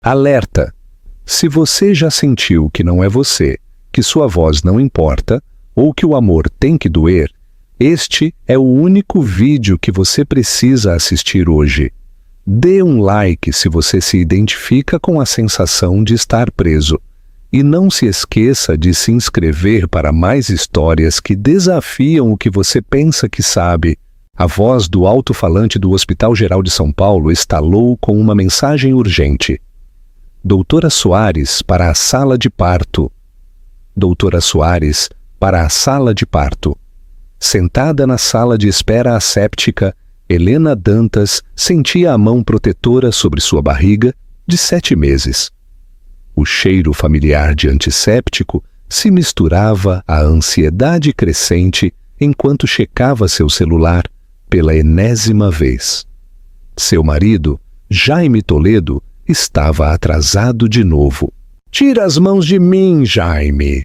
Alerta! Se você já sentiu que não é você, que sua voz não importa, ou que o amor tem que doer, este é o único vídeo que você precisa assistir hoje. Dê um like se você se identifica com a sensação de estar preso. E não se esqueça de se inscrever para mais histórias que desafiam o que você pensa que sabe. A voz do alto-falante do Hospital Geral de São Paulo estalou com uma mensagem urgente. Doutora Soares para a sala de parto. Doutora Soares para a sala de parto. Sentada na sala de espera asséptica, Helena Dantas sentia a mão protetora sobre sua barriga de 7 meses. O cheiro familiar de antisséptico se misturava à ansiedade crescente enquanto checava seu celular pela enésima vez. Seu marido, Jaime Toledo, estava atrasado de novo. "Tira as mãos de mim, Jaime!"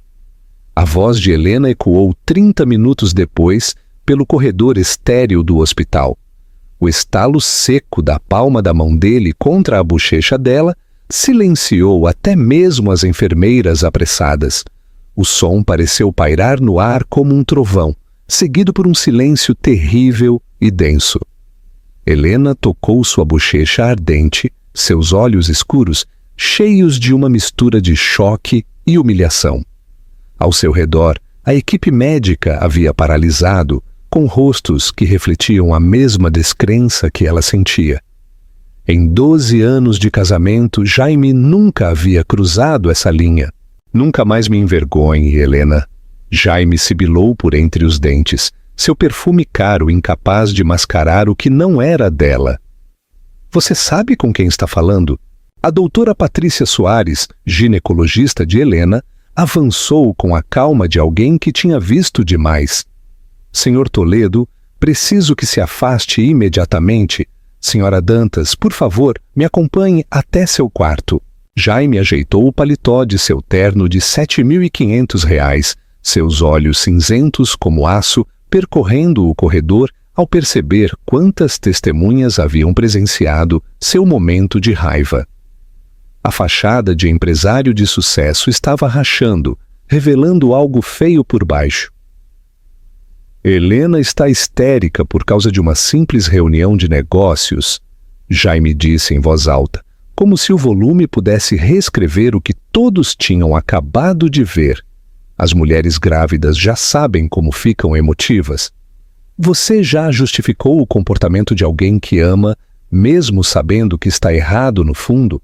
A voz de Helena ecoou 30 minutos depois pelo corredor estéril do hospital. O estalo seco da palma da mão dele contra a bochecha dela silenciou até mesmo as enfermeiras apressadas. O som pareceu pairar no ar como um trovão, seguido por um silêncio terrível e denso. Helena tocou sua bochecha ardente, seus olhos escuros, cheios de uma mistura de choque e humilhação. Ao seu redor, a equipe médica havia paralisado, com rostos que refletiam a mesma descrença que ela sentia. Em 12 anos de casamento, Jaime nunca havia cruzado essa linha. "Nunca mais me envergonhe, Helena." Jaime sibilou por entre os dentes, seu perfume caro incapaz de mascarar o que não era dela. "Você sabe com quem está falando?" A doutora Patrícia Soares, ginecologista de Helena, avançou com a calma de alguém que tinha visto demais. "Senhor Toledo, preciso que se afaste imediatamente. Senhora Dantas, por favor, me acompanhe até seu quarto." Jaime ajeitou o paletó de seu terno de R$ 7.500, seus olhos cinzentos como aço percorrendo o corredor ao perceber quantas testemunhas haviam presenciado seu momento de raiva. A fachada de empresário de sucesso estava rachando, revelando algo feio por baixo. "Helena está histérica por causa de uma simples reunião de negócios", Jaime disse em voz alta, como se o volume pudesse reescrever o que todos tinham acabado de ver. As mulheres grávidas já sabem como ficam emotivas. "Você já justificou o comportamento de alguém que ama, mesmo sabendo que está errado no fundo?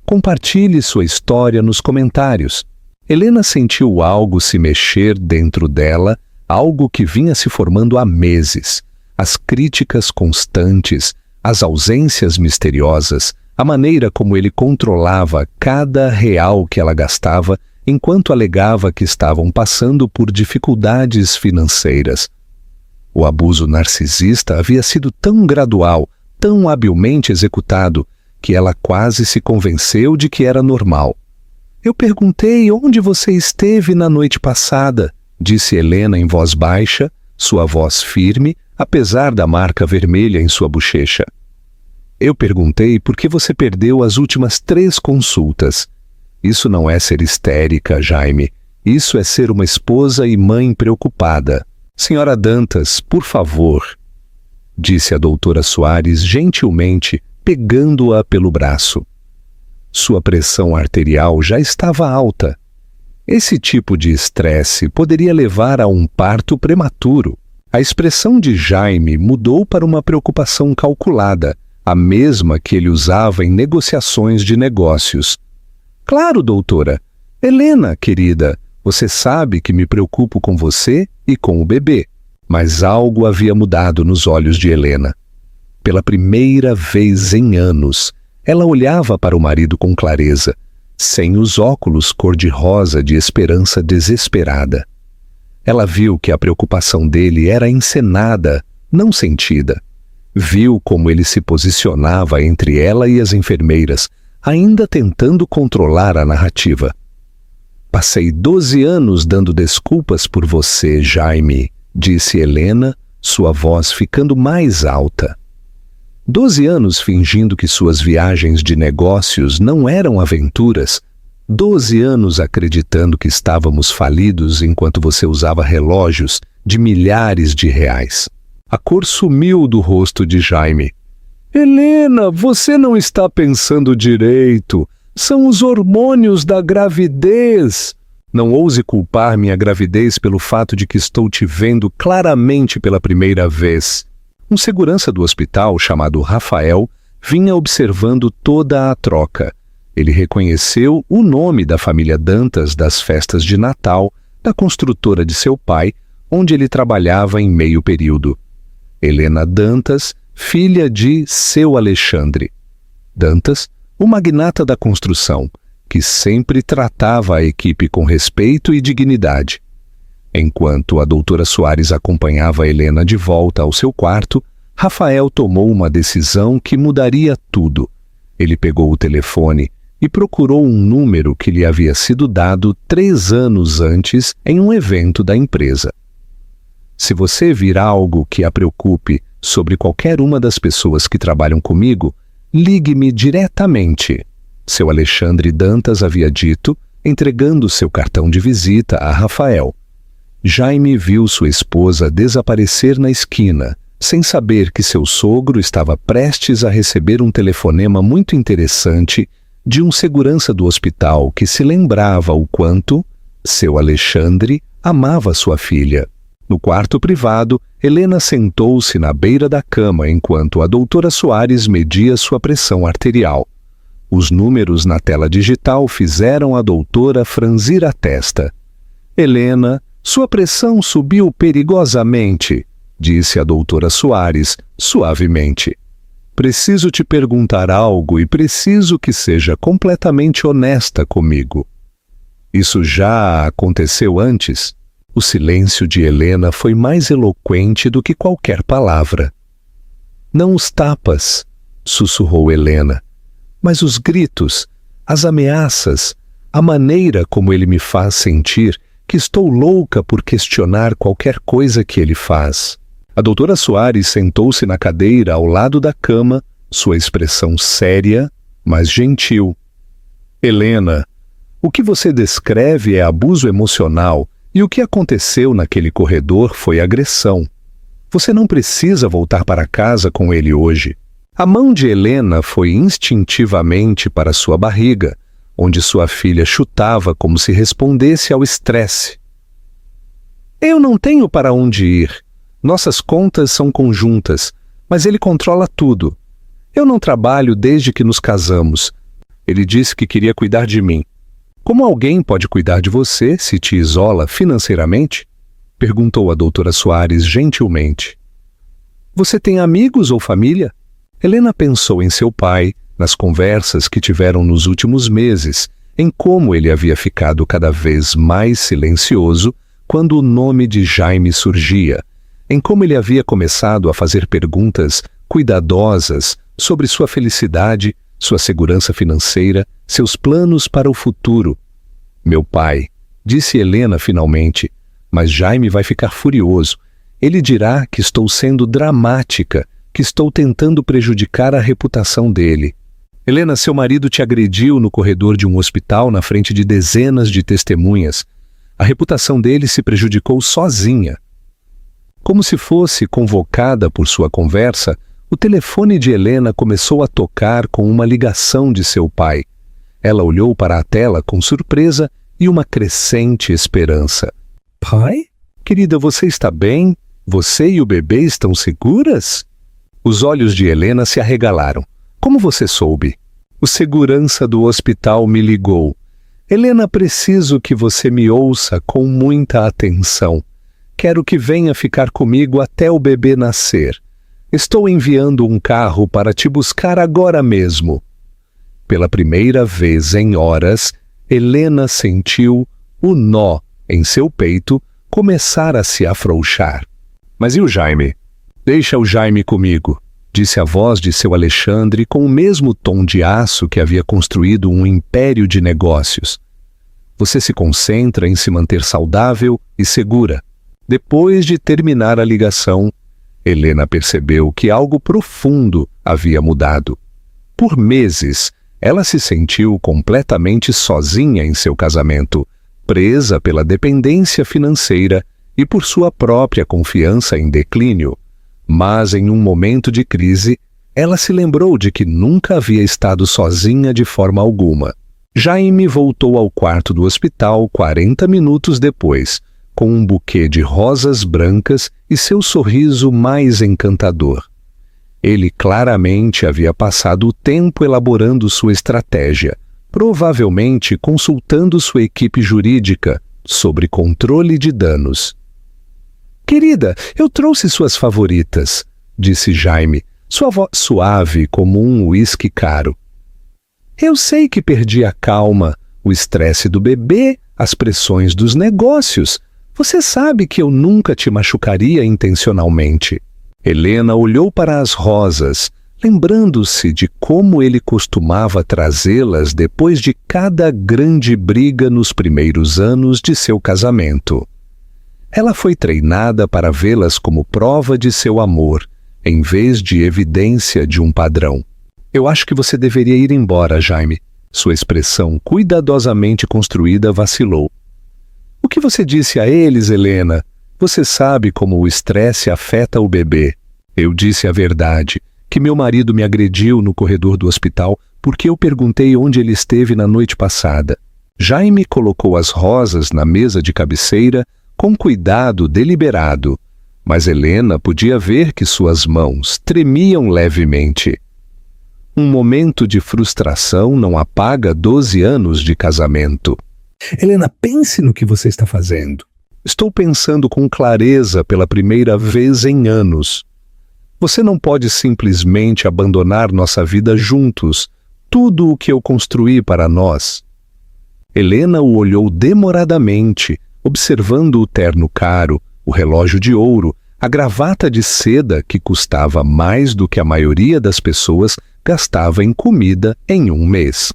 Compartilhe sua história nos comentários." Helena sentiu algo se mexer dentro dela, algo que vinha se formando há meses. As críticas constantes, as ausências misteriosas, a maneira como ele controlava cada real que ela gastava enquanto alegava que estavam passando por dificuldades financeiras. O abuso narcisista havia sido tão gradual, tão habilmente executado, que ela quase se convenceu de que era normal. "Eu perguntei onde você esteve na noite passada", disse Helena em voz baixa, sua voz firme, apesar da marca vermelha em sua bochecha. "Eu perguntei por que você perdeu as últimas 3 consultas. Isso não é ser histérica, Jaime. Isso é ser uma esposa e mãe preocupada. Senhora Dantas, por favor", disse a doutora Soares gentilmente, pegando-a pelo braço. Sua pressão arterial já estava alta. Esse tipo de estresse poderia levar a um parto prematuro. A expressão de Jaime mudou para uma preocupação calculada, a mesma que ele usava em negociações de negócios. "Claro, doutora. Helena, querida, você sabe que me preocupo com você e com o bebê." Mas algo havia mudado nos olhos de Helena. Pela primeira vez em anos, ela olhava para o marido com clareza, sem os óculos cor-de-rosa de esperança desesperada. Ela viu que a preocupação dele era encenada, não sentida. Viu como ele se posicionava entre ela e as enfermeiras, ainda tentando controlar a narrativa. "Passei 12 anos dando desculpas por você, Jaime", disse Helena, sua voz ficando mais alta. 12 anos fingindo que suas viagens de negócios não eram aventuras. 12 anos acreditando que estávamos falidos enquanto você usava relógios de milhares de reais. A cor sumiu do rosto de Jaime. Helena, você não está pensando direito. São os hormônios da gravidez. Não ouse culpar minha gravidez pelo fato de que estou te vendo claramente pela primeira vez. Um segurança do hospital, chamado Rafael, vinha observando toda a troca. Ele reconheceu o nome da família Dantas das festas de Natal, da construtora de seu pai, onde ele trabalhava em meio período. Helena Dantas, filha de seu Alexandre. Dantas, o magnata da construção, que sempre tratava a equipe com respeito e dignidade. Enquanto a doutora Soares acompanhava Helena de volta ao seu quarto, Rafael tomou uma decisão que mudaria tudo. Ele pegou o telefone e procurou um número que lhe havia sido dado 3 anos antes em um evento da empresa. Se você vir algo que a preocupe sobre qualquer uma das pessoas que trabalham comigo, ligue-me diretamente, seu Alexandre Dantas havia dito, entregando seu cartão de visita a Rafael. Jaime viu sua esposa desaparecer na esquina, sem saber que seu sogro estava prestes a receber um telefonema muito interessante de um segurança do hospital que se lembrava o quanto seu Alexandre amava sua filha. No quarto privado, Helena sentou-se na beira da cama enquanto a doutora Soares media sua pressão arterial. Os números na tela digital fizeram a doutora franzir a testa. Helena, sua pressão subiu perigosamente, disse a doutora Soares, suavemente. Preciso te perguntar algo e preciso que seja completamente honesta comigo. Isso já aconteceu antes? O silêncio de Helena foi mais eloquente do que qualquer palavra. Não os tapas, sussurrou Helena, mas os gritos, as ameaças, a maneira como ele me faz sentir que estou louca por questionar qualquer coisa que ele faz. A doutora Soares sentou-se na cadeira ao lado da cama, sua expressão séria, mas gentil. Helena, o que você descreve é abuso emocional e o que aconteceu naquele corredor foi agressão. Você não precisa voltar para casa com ele hoje. A mão de Helena foi instintivamente para sua barriga, onde sua filha chutava como se respondesse ao estresse. Eu não tenho para onde ir. Nossas contas são conjuntas, mas ele controla tudo. Eu não trabalho desde que nos casamos. Ele disse que queria cuidar de mim. Como alguém pode cuidar de você se te isola financeiramente? Perguntou a doutora Soares gentilmente. Você tem amigos ou família? Helena pensou em seu pai, nas conversas que tiveram nos últimos meses, em como ele havia ficado cada vez mais silencioso quando o nome de Jaime surgia, em como ele havia começado a fazer perguntas cuidadosas sobre sua felicidade, sua segurança financeira, seus planos para o futuro. Meu pai, disse Helena finalmente, mas Jaime vai ficar furioso. Ele dirá que estou sendo dramática, que estou tentando prejudicar a reputação dele. Helena, seu marido te agrediu no corredor de um hospital na frente de dezenas de testemunhas. A reputação dele se prejudicou sozinha. Como se fosse convocada por sua conversa, o telefone de Helena começou a tocar com uma ligação de seu pai. Ela olhou para a tela com surpresa e uma crescente esperança. Pai? Querida, você está bem? Você e o bebê estão seguras? Os olhos de Helena se arregalaram. Como você soube? O segurança do hospital me ligou. Helena, preciso que você me ouça com muita atenção. Quero que venha ficar comigo até o bebê nascer. Estou enviando um carro para te buscar agora mesmo. Pela primeira vez em horas, Helena sentiu o nó em seu peito começar a se afrouxar. Mas e o Jaime? Deixa o Jaime comigo, disse a voz de seu Alexandre com o mesmo tom de aço que havia construído um império de negócios. Você se concentra em se manter saudável e segura. Depois de terminar a ligação, Helena percebeu que algo profundo havia mudado. Por meses, ela se sentiu completamente sozinha em seu casamento, presa pela dependência financeira e por sua própria confiança em declínio. Mas em um momento de crise, ela se lembrou de que nunca havia estado sozinha de forma alguma. Jaime voltou ao quarto do hospital 40 minutos depois, com um buquê de rosas brancas e seu sorriso mais encantador. Ele claramente havia passado o tempo elaborando sua estratégia, provavelmente consultando sua equipe jurídica sobre controle de danos. "Querida, eu trouxe suas favoritas", disse Jaime, sua voz suave como um uísque caro. "Eu sei que perdi a calma, o estresse do bebê, as pressões dos negócios. Você sabe que eu nunca te machucaria intencionalmente." Helena olhou para as rosas, lembrando-se de como ele costumava trazê-las depois de cada grande briga nos primeiros anos de seu casamento. Ela foi treinada para vê-las como prova de seu amor, em vez de evidência de um padrão. "Eu acho que você deveria ir embora, Jaime." Sua expressão cuidadosamente construída vacilou. "O que você disse a eles, Helena? Você sabe como o estresse afeta o bebê." "Eu disse a verdade, que meu marido me agrediu no corredor do hospital porque eu perguntei onde ele esteve na noite passada." Jaime colocou as rosas na mesa de cabeceira com cuidado deliberado, mas Helena podia ver que suas mãos tremiam levemente. Um momento de frustração não apaga 12 anos de casamento. "Helena, pense no que você está fazendo." "Estou pensando com clareza pela primeira vez em anos. Você não pode simplesmente abandonar nossa vida juntos, tudo o que eu construí para nós." Helena o olhou demoradamente, observando o terno caro, o relógio de ouro, a gravata de seda que custava mais do que a maioria das pessoas gastava em comida em um mês.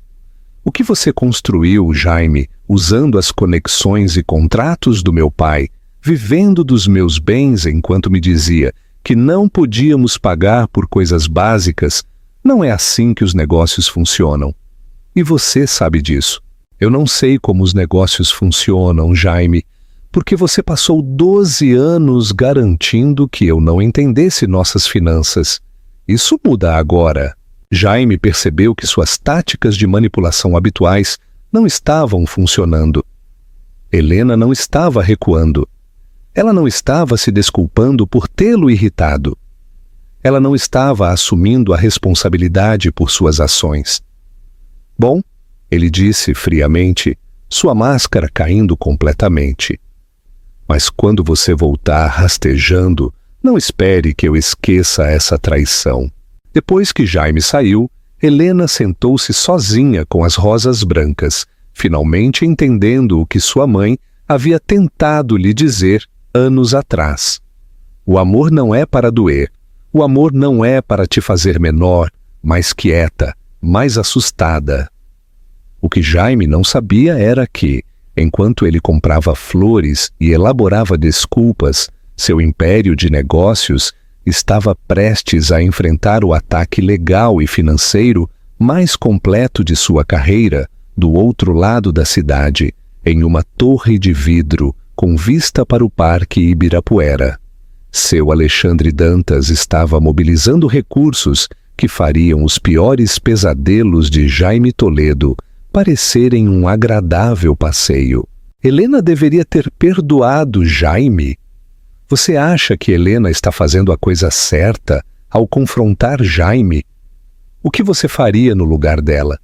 "O que você construiu, Jaime, usando as conexões e contratos do meu pai, vivendo dos meus bens enquanto me dizia que não podíamos pagar por coisas básicas, não é assim que os negócios funcionam. E você sabe disso. Eu não sei como os negócios funcionam, Jaime, porque você passou 12 anos garantindo que eu não entendesse nossas finanças. Isso muda agora." Jaime percebeu que suas táticas de manipulação habituais não estavam funcionando. Helena não estava recuando. Ela não estava se desculpando por tê-lo irritado. Ela não estava assumindo a responsabilidade por suas ações. "Bom", ele disse friamente, sua máscara caindo completamente. "Mas quando você voltar rastejando, não espere que eu esqueça essa traição." Depois que Jaime saiu, Helena sentou-se sozinha com as rosas brancas, finalmente entendendo o que sua mãe havia tentado lhe dizer anos atrás. O amor não é para doer. O amor não é para te fazer menor, mais quieta, mais assustada. O que Jaime não sabia era que, enquanto ele comprava flores e elaborava desculpas, seu império de negócios estava prestes a enfrentar o ataque legal e financeiro mais completo de sua carreira, do outro lado da cidade, em uma torre de vidro com vista para o Parque Ibirapuera. Seu Alexandre Dantas estava mobilizando recursos que fariam os piores pesadelos de Jaime Toledo parecerem um agradável passeio. Helena deveria ter perdoado Jaime. Você acha que Helena está fazendo a coisa certa ao confrontar Jaime? O que você faria no lugar dela?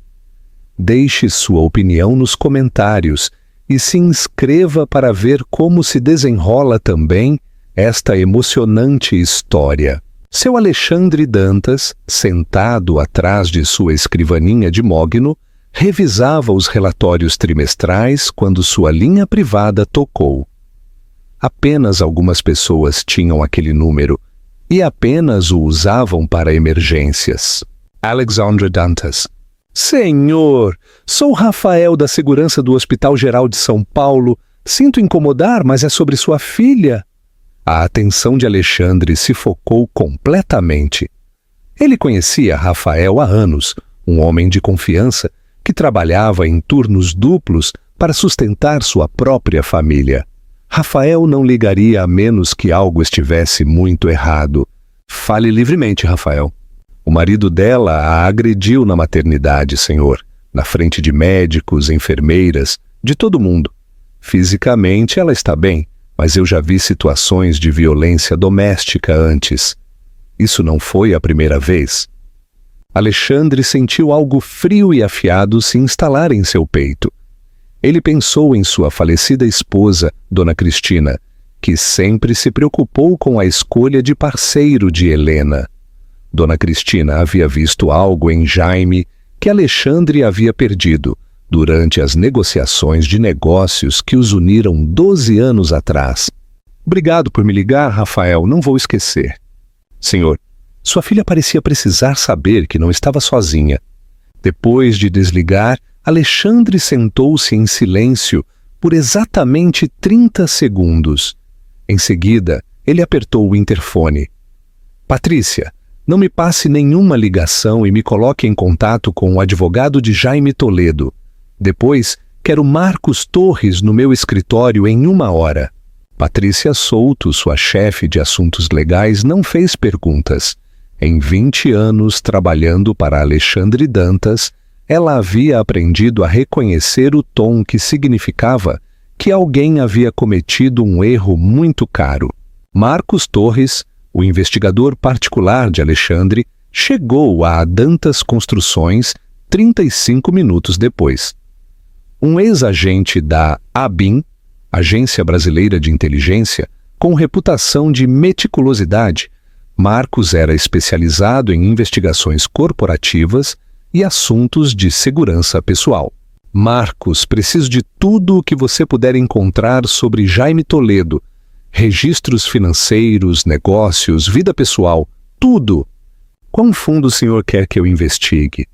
Deixe sua opinião nos comentários e se inscreva para ver como se desenrola também esta emocionante história. Seu Alexandre Dantas, sentado atrás de sua escrivaninha de mogno, revisava os relatórios trimestrais quando sua linha privada tocou. Apenas algumas pessoas tinham aquele número e apenas o usavam para emergências. Alexandre Dantas. Senhor, sou Rafael da Segurança do Hospital Geral de São Paulo. Sinto incomodar, mas é sobre sua filha. A atenção de Alexandre se focou completamente. Ele conhecia Rafael há anos, um homem de confiança que trabalhava em turnos duplos para sustentar sua própria família. Rafael não ligaria a menos que algo estivesse muito errado. Fale livremente, Rafael. O marido dela a agrediu na maternidade, senhor, na frente de médicos, enfermeiras, de todo mundo. Fisicamente ela está bem, mas eu já vi situações de violência doméstica antes. Isso não foi a primeira vez. Alexandre sentiu algo frio e afiado se instalar em seu peito. Ele pensou em sua falecida esposa, Dona Cristina, que sempre se preocupou com a escolha de parceiro de Helena. Dona Cristina havia visto algo em Jaime que Alexandre havia perdido durante as negociações de negócios que os uniram 12 anos atrás. Obrigado por me ligar, Rafael, não vou esquecer. Senhor, sua filha parecia precisar saber que não estava sozinha. Depois de desligar, Alexandre sentou-se em silêncio por exatamente 30 segundos. Em seguida, ele apertou o interfone. Patrícia, não me passe nenhuma ligação e me coloque em contato com o advogado de Jaime Toledo. Depois, quero Marcos Torres no meu escritório em 1 hora. Patrícia Souto, sua chefe de assuntos legais, não fez perguntas. Em 20 anos trabalhando para Alexandre Dantas, ela havia aprendido a reconhecer o tom que significava que alguém havia cometido um erro muito caro. Marcos Torres, o investigador particular de Alexandre, chegou a Dantas Construções 35 minutos depois. Um ex-agente da ABIN, Agência Brasileira de Inteligência, com reputação de meticulosidade, Marcos era especializado em investigações corporativas e assuntos de segurança pessoal. Marcos, preciso de tudo o que você puder encontrar sobre Jaime Toledo. Registros financeiros, negócios, vida pessoal, tudo. Quão fundo o senhor quer que eu investigue?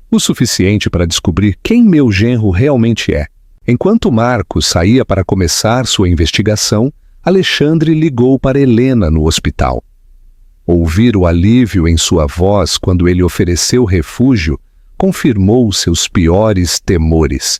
O suficiente para descobrir quem meu genro realmente é. Enquanto Marcos saía para começar sua investigação, Alexandre ligou para Helena no hospital. Ouvir o alívio em sua voz quando ele ofereceu refúgio confirmou seus piores temores.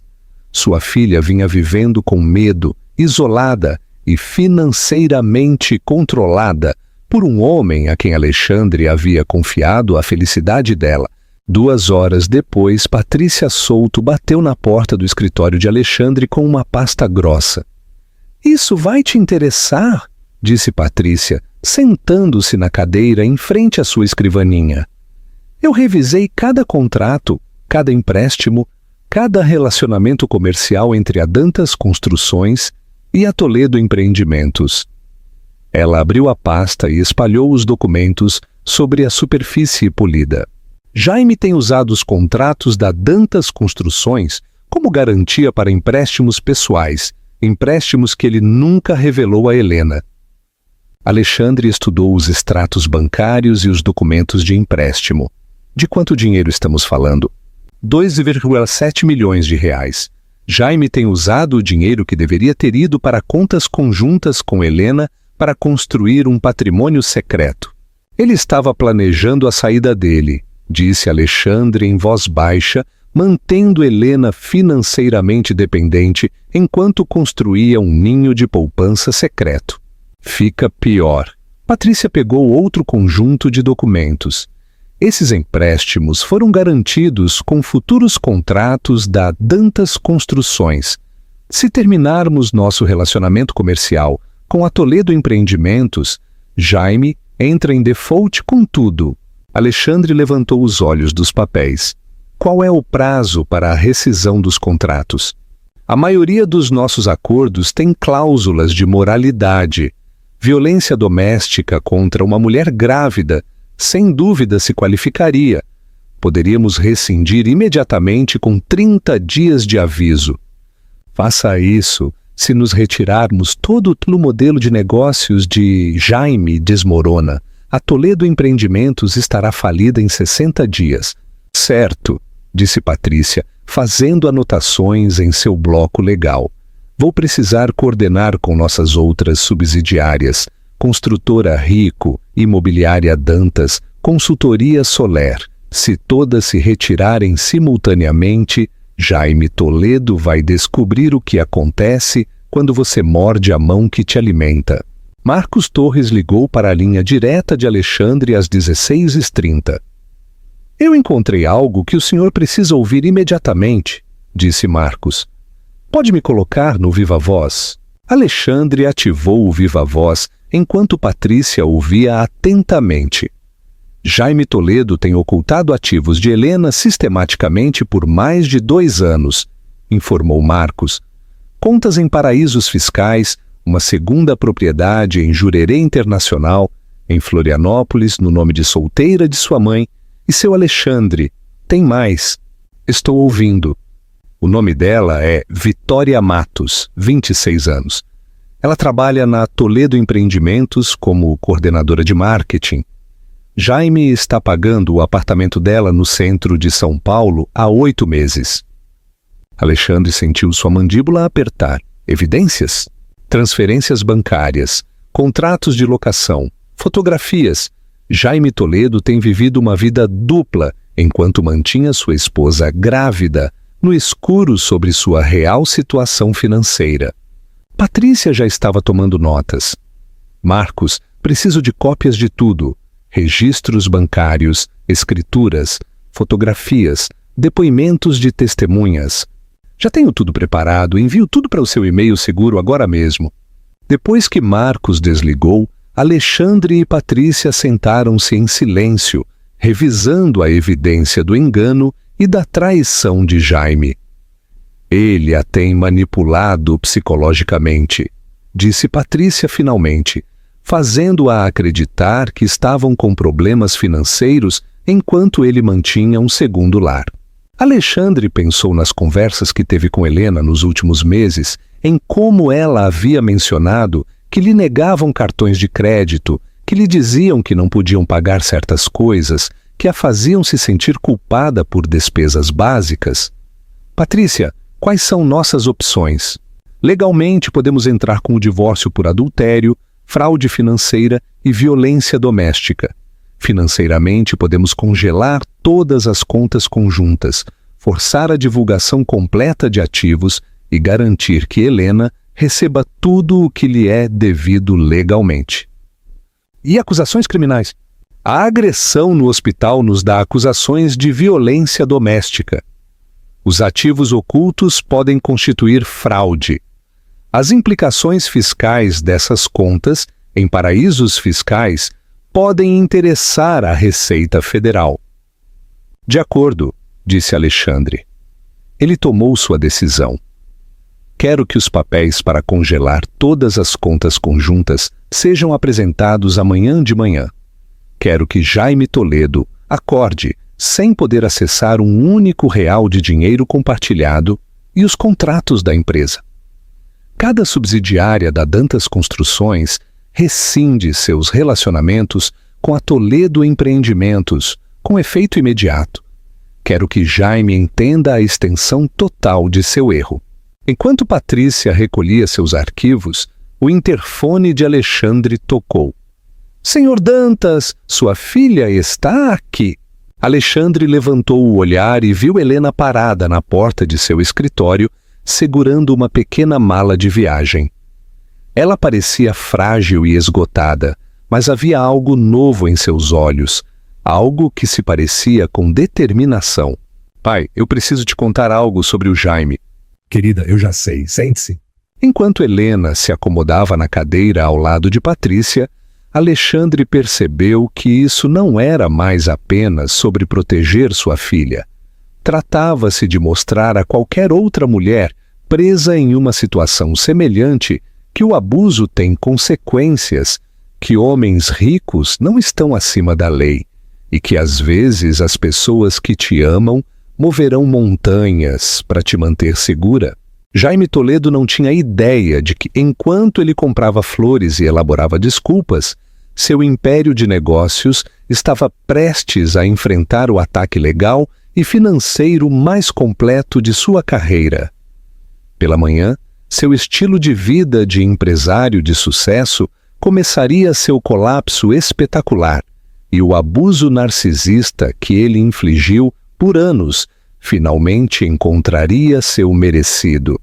Sua filha vinha vivendo com medo, isolada e financeiramente controlada por um homem a quem Alexandre havia confiado a felicidade dela. 2 horas depois, Patrícia Souto bateu na porta do escritório de Alexandre com uma pasta grossa. "Isso vai te interessar?" disse Patrícia, sentando-se na cadeira em frente à sua escrivaninha. "Eu revisei cada contrato, cada empréstimo, cada relacionamento comercial entre a Dantas Construções e a Toledo Empreendimentos." Ela abriu a pasta e espalhou os documentos sobre a superfície polida. Jaime tem usado os contratos da Dantas Construções como garantia para empréstimos pessoais, empréstimos que ele nunca revelou a Helena. Alexandre estudou os extratos bancários e os documentos de empréstimo. De quanto dinheiro estamos falando? 2,7 milhões de reais. Jaime tem usado o dinheiro que deveria ter ido para contas conjuntas com Helena para construir um patrimônio secreto. Ele estava planejando a saída dele, disse Alexandre em voz baixa, mantendo Helena financeiramente dependente enquanto construía um ninho de poupança secreto. Fica pior. Patrícia pegou outro conjunto de documentos. Esses empréstimos foram garantidos com futuros contratos da Dantas Construções. Se terminarmos nosso relacionamento comercial com a Toledo Empreendimentos, Jaime entra em default com tudo. Alexandre levantou os olhos dos papéis. Qual é o prazo para a rescisão dos contratos? A maioria dos nossos acordos tem cláusulas de moralidade. Violência doméstica contra uma mulher grávida, sem dúvida se qualificaria. Poderíamos rescindir imediatamente com 30 dias de aviso. Faça isso se nos retirarmos todo o modelo de negócios de Jaime desmorona. A Toledo Empreendimentos estará falida em 60 dias. Certo, disse Patrícia, fazendo anotações em seu bloco legal. Vou precisar coordenar com nossas outras subsidiárias. Construtora Rico, Imobiliária Dantas, Consultoria Soler. Se todas se retirarem simultaneamente, Jaime Toledo vai descobrir o que acontece quando você morde a mão que te alimenta. Marcos Torres ligou para a linha direta de Alexandre às 16h30. Eu encontrei algo que o senhor precisa ouvir imediatamente, disse Marcos. Pode me colocar no Viva Voz? Alexandre ativou o Viva Voz enquanto Patrícia ouvia atentamente. Jaime Toledo tem ocultado ativos de Helena sistematicamente por mais de 2 anos, informou Marcos. Contas em paraísos fiscais, uma segunda propriedade em Jurerê Internacional, em Florianópolis, no nome de solteira de sua mãe, e seu Alexandre. Tem mais. Estou ouvindo. O nome dela é Vitória Matos, 26 anos. Ela trabalha na Toledo Empreendimentos como coordenadora de marketing. Jaime está pagando o apartamento dela no centro de São Paulo há 8 meses. Alexandre sentiu sua mandíbula apertar. Evidências? Transferências bancárias, contratos de locação, fotografias. Jaime Toledo tem vivido uma vida dupla enquanto mantinha sua esposa grávida no escuro sobre sua real situação financeira. Patrícia já estava tomando notas. Marcos, preciso de cópias de tudo. Registros bancários, escrituras, fotografias, depoimentos de testemunhas. Já tenho tudo preparado, envio tudo para o seu e-mail seguro agora mesmo. Depois que Marcos desligou, Alexandre e Patrícia sentaram-se em silêncio, revisando a evidência do engano e da traição de Jaime. Ele a tem manipulado psicologicamente, disse Patrícia finalmente, fazendo-a acreditar que estavam com problemas financeiros enquanto ele mantinha um segundo lar. Alexandre pensou nas conversas que teve com Helena nos últimos meses, em como ela havia mencionado que lhe negavam cartões de crédito, que lhe diziam que não podiam pagar certas coisas, que a faziam se sentir culpada por despesas básicas. Patrícia, quais são nossas opções? Legalmente podemos entrar com o divórcio por adultério, fraude financeira e violência doméstica. Financeiramente, podemos congelar todas as contas conjuntas, forçar a divulgação completa de ativos e garantir que Helena receba tudo o que lhe é devido legalmente. E acusações criminais? A agressão no hospital nos dá acusações de violência doméstica. Os ativos ocultos podem constituir fraude. As implicações fiscais dessas contas, em paraísos fiscais, podem interessar a Receita Federal. De acordo, disse Alexandre. Ele tomou sua decisão. Quero que os papéis para congelar todas as contas conjuntas sejam apresentados amanhã de manhã. Quero que Jaime Toledo acorde sem poder acessar um único real de dinheiro compartilhado e os contratos da empresa. Cada subsidiária da Dantas Construções rescinde seus relacionamentos com a Toledo Empreendimentos, com efeito imediato. Quero que Jaime entenda a extensão total de seu erro. Enquanto Patrícia recolhia seus arquivos, o interfone de Alexandre tocou. Senhor Dantas, sua filha está aqui. Alexandre levantou o olhar e viu Helena parada na porta de seu escritório, segurando uma pequena mala de viagem. Ela parecia frágil e esgotada, mas havia algo novo em seus olhos, algo que se parecia com determinação. Pai, eu preciso te contar algo sobre o Jaime. Querida, eu já sei. Sente-se. Enquanto Helena se acomodava na cadeira ao lado de Patrícia, Alexandre percebeu que isso não era mais apenas sobre proteger sua filha. Tratava-se de mostrar a qualquer outra mulher presa em uma situação semelhante que o abuso tem consequências, que homens ricos não estão acima da lei e que às vezes as pessoas que te amam moverão montanhas para te manter segura. Jaime Toledo não tinha ideia de que, enquanto ele comprava flores e elaborava desculpas, seu império de negócios estava prestes a enfrentar o ataque legal e financeiro mais completo de sua carreira. Pela manhã, seu estilo de vida de empresário de sucesso começaria seu colapso espetacular e o abuso narcisista que ele infligiu por anos finalmente encontraria seu merecido.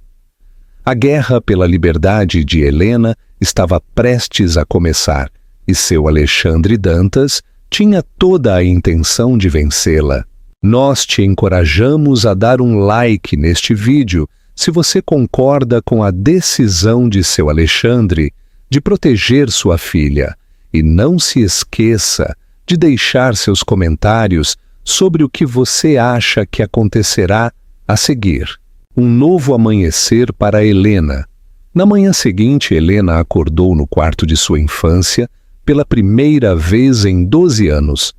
A guerra pela liberdade de Helena estava prestes a começar e seu Alexandre Dantas tinha toda a intenção de vencê-la. Nós te encorajamos a dar um like neste vídeo se você concorda com a decisão de seu Alexandre de proteger sua filha e não se esqueça de deixar seus comentários sobre o que você acha que acontecerá a seguir. Um novo amanhecer para Helena. Na manhã seguinte, Helena acordou no quarto de sua infância pela primeira vez em 12 anos.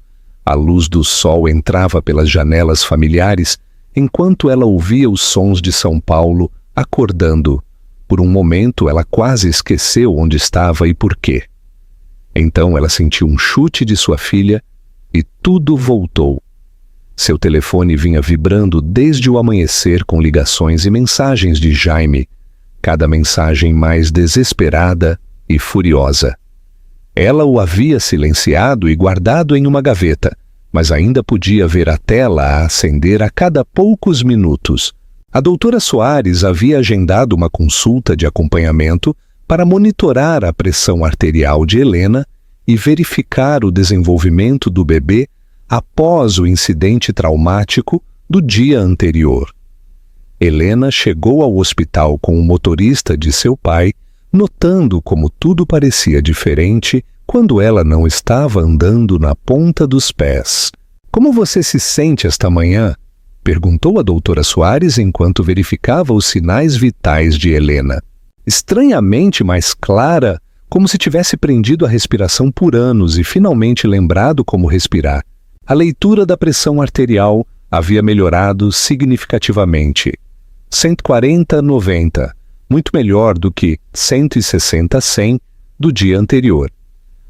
A luz do sol entrava pelas janelas familiares enquanto ela ouvia os sons de São Paulo acordando. Por um momento, ela quase esqueceu onde estava e por quê. Então ela sentiu um chute de sua filha e tudo voltou. Seu telefone vinha vibrando desde o amanhecer com ligações e mensagens de Jaime, cada mensagem mais desesperada e furiosa. Ela o havia silenciado e guardado em uma gaveta, mas ainda podia ver a tela a acender a cada poucos minutos. A doutora Soares havia agendado uma consulta de acompanhamento para monitorar a pressão arterial de Helena e verificar o desenvolvimento do bebê após o incidente traumático do dia anterior. Helena chegou ao hospital com o motorista de seu pai, notando como tudo parecia diferente quando ela não estava andando na ponta dos pés. "Como você se sente esta manhã?" perguntou a doutora Soares enquanto verificava os sinais vitais de Helena. Estranhamente mais clara, como se tivesse prendido a respiração por anos e finalmente lembrado como respirar. A leitura da pressão arterial havia melhorado significativamente. 140/90, muito melhor do que 160/100 do dia anterior.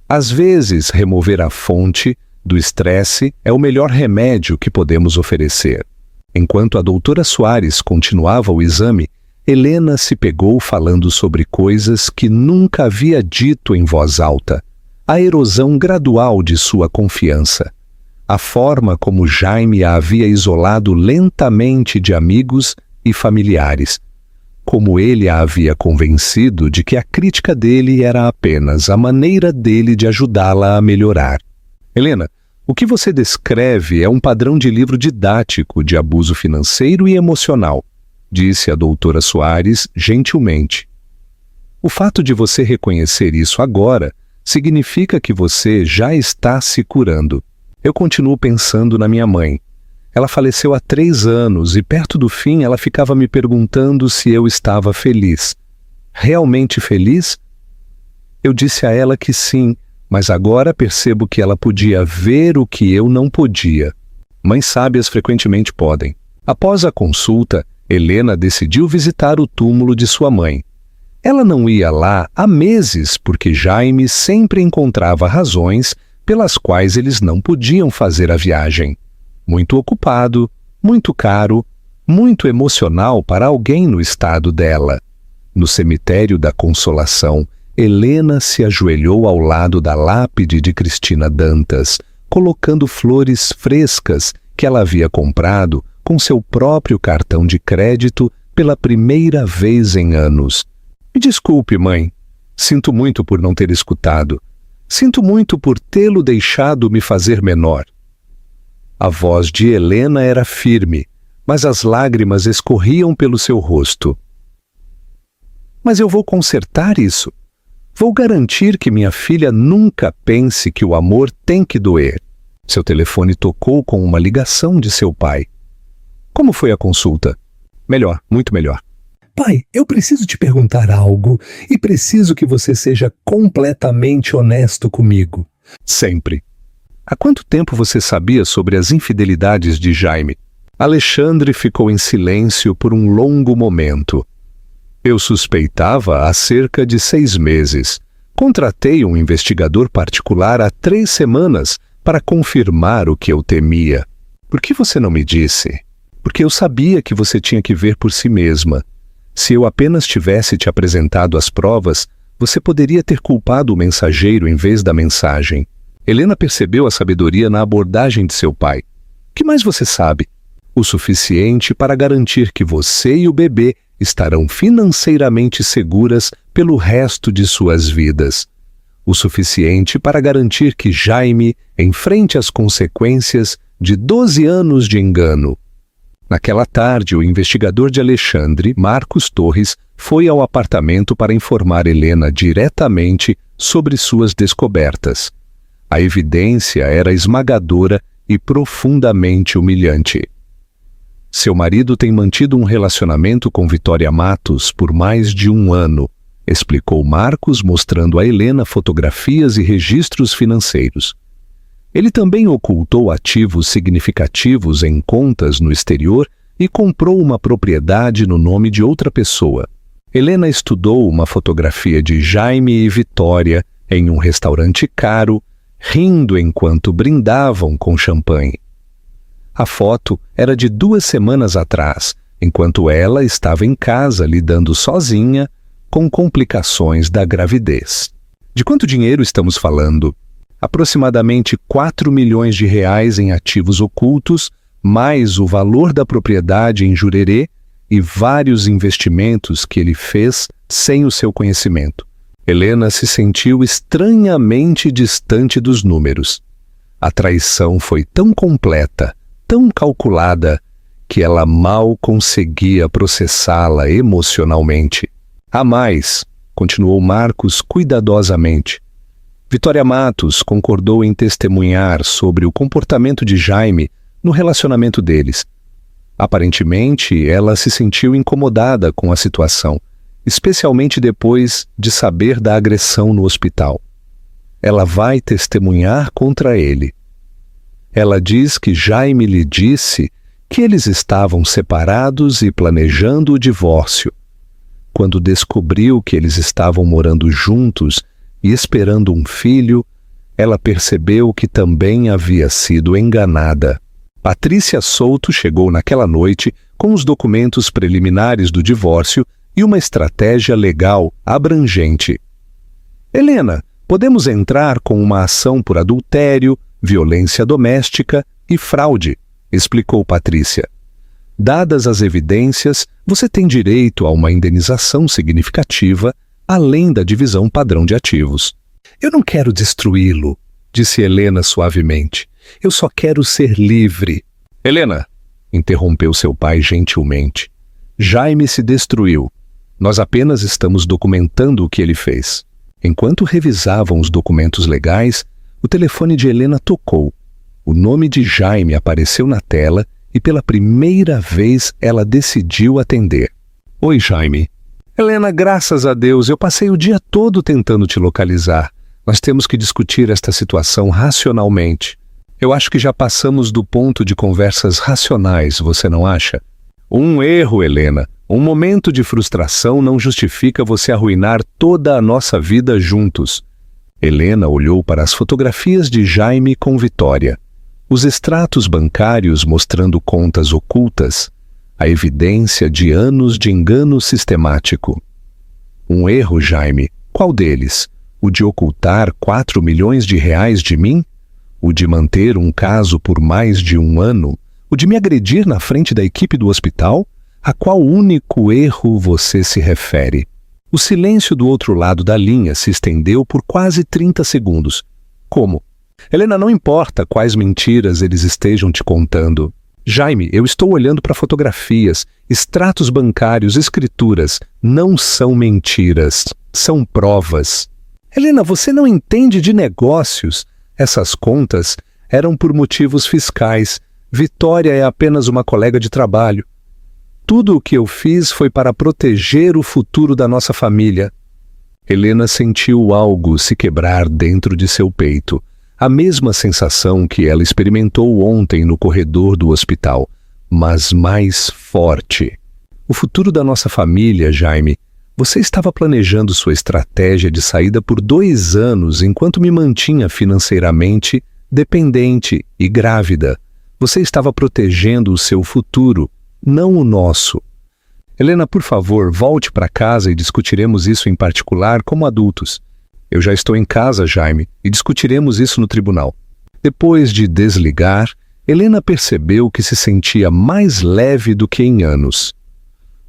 Às vezes, remover a fonte do estresse é o melhor remédio que podemos oferecer. Enquanto a doutora Soares continuava o exame, Helena se pegou falando sobre coisas que nunca havia dito em voz alta. A erosão gradual de sua confiança. A forma como Jaime a havia isolado lentamente de amigos e familiares. Como ele a havia convencido de que a crítica dele era apenas a maneira dele de ajudá-la a melhorar. "Helena, o que você descreve é um padrão de livro didático de abuso financeiro e emocional", disse a doutora Soares gentilmente. "O fato de você reconhecer isso agora significa que você já está se curando. Eu continuo pensando na minha mãe. Ela faleceu há 3 anos e perto do fim ela ficava me perguntando se eu estava feliz. Realmente feliz? Eu disse a ela que sim, mas agora percebo que ela podia ver o que eu não podia. Mães sábias frequentemente podem." Após a consulta, Helena decidiu visitar o túmulo de sua mãe. Ela não ia lá há meses porque Jaime sempre encontrava razões pelas quais eles não podiam fazer a viagem. Muito ocupado, muito caro, muito emocional para alguém no estado dela. No cemitério da Consolação, Helena se ajoelhou ao lado da lápide de Cristina Dantas, colocando flores frescas que ela havia comprado com seu próprio cartão de crédito pela primeira vez em anos. "Me desculpe, mãe. Sinto muito por não ter escutado. Sinto muito por tê-lo deixado me fazer menor." A voz de Helena era firme, mas as lágrimas escorriam pelo seu rosto. "Mas eu vou consertar isso. Vou garantir que minha filha nunca pense que o amor tem que doer." Seu telefone tocou com uma ligação de seu pai. "Como foi a consulta?" "Melhor, muito melhor." Pai, eu preciso te perguntar algo e preciso que você seja completamente honesto comigo. "Sempre." "Há quanto tempo você sabia sobre as infidelidades de Jaime?" Alexandre ficou em silêncio por um longo momento. "Eu suspeitava há cerca de 6 meses. Contratei um investigador particular há 3 semanas para confirmar o que eu temia." "Por que você não me disse?" "Porque eu sabia que você tinha que ver por si mesma. Se eu apenas tivesse te apresentado as provas, Você poderia ter culpado o mensageiro em vez da mensagem. Helena percebeu a sabedoria na abordagem de seu pai. Que mais você sabe? O suficiente para garantir que você e o bebê estarão financeiramente seguras pelo resto de suas vidas. O suficiente para garantir que Jaime enfrente as consequências de 12 anos de engano. Naquela tarde, o investigador de Alexandre, Marcos Torres, foi ao apartamento para informar Helena diretamente sobre suas descobertas. A evidência era esmagadora e profundamente humilhante. Seu marido tem mantido um relacionamento com Vitória Matos por mais de 1 ano, explicou Marcos, mostrando a Helena fotografias e registros financeiros. Ele também ocultou ativos significativos em contas no exterior e comprou uma propriedade no nome de outra pessoa. Helena estudou uma fotografia de Jaime e Vitória em um restaurante caro, rindo enquanto brindavam com champanhe. A foto era de 2 semanas atrás, enquanto ela estava em casa lidando sozinha com complicações da gravidez. De quanto dinheiro estamos falando? Aproximadamente 4 milhões de reais em ativos ocultos, mais o valor da propriedade em Jurerê e vários investimentos que ele fez sem o seu conhecimento. Helena se sentiu estranhamente distante dos números. A traição foi tão completa, tão calculada, que ela mal conseguia processá-la emocionalmente. Há mais, continuou Marcos cuidadosamente. Vitória Matos concordou em testemunhar sobre o comportamento de Jaime no relacionamento deles. Aparentemente, ela se sentiu incomodada com a situação, especialmente depois de saber da agressão no hospital. Ela vai testemunhar contra ele. Ela diz que Jaime lhe disse que eles estavam separados e planejando o divórcio. Quando descobriu que eles estavam morando juntos e esperando um filho, ela percebeu que também havia sido enganada. Patrícia Souto chegou naquela noite com os documentos preliminares do divórcio e uma estratégia legal abrangente. Helena, podemos entrar com uma ação por adultério, violência doméstica e fraude, explicou Patrícia. Dadas as evidências, você tem direito a uma indenização significativa, além da divisão padrão de ativos. Eu não quero destruí-lo, disse Helena suavemente. Eu só quero ser livre. Helena, interrompeu seu pai gentilmente. Jaime se destruiu. Nós apenas estamos documentando o que ele fez. Enquanto revisavam os documentos legais, o telefone de Helena tocou. O nome de Jaime apareceu na tela e pela primeira vez ela decidiu atender. Oi, Jaime. Helena, graças a Deus, eu passei o dia todo tentando te localizar. Nós temos que discutir esta situação racionalmente. Eu acho que já passamos do ponto de conversas racionais, você não acha? Um erro, Helena. Um momento de frustração não justifica você arruinar toda a nossa vida juntos. Helena olhou para as fotografias de Jaime com Vitória. Os extratos bancários mostrando contas ocultas, a evidência de anos de engano sistemático. Um erro, Jaime. Qual deles? O de ocultar 4 milhões de reais de mim? O de manter um caso por mais de 1 ano? O de me agredir na frente da equipe do hospital? A qual único erro você se refere? O silêncio do outro lado da linha se estendeu por quase 30 segundos. Como? Helena, não importa quais mentiras eles estejam te contando. Jaime, eu estou olhando para fotografias, extratos bancários, escrituras. Não são mentiras, são provas. Helena, você não entende de negócios. Essas contas eram por motivos fiscais. Vitória é apenas uma colega de trabalho. Tudo o que eu fiz foi para proteger o futuro da nossa família. Helena sentiu algo se quebrar dentro de seu peito. A mesma sensação que ela experimentou ontem no corredor do hospital, mas mais forte. O futuro da nossa família, Jaime. Você estava planejando sua estratégia de saída por 2 anos enquanto me mantinha financeiramente dependente e grávida. Você estava protegendo o seu futuro, não o nosso. Helena, por favor, volte para casa e discutiremos isso em particular como adultos. Eu já estou em casa, Jaime, e discutiremos isso no tribunal. Depois de desligar, Helena percebeu que se sentia mais leve do que em anos.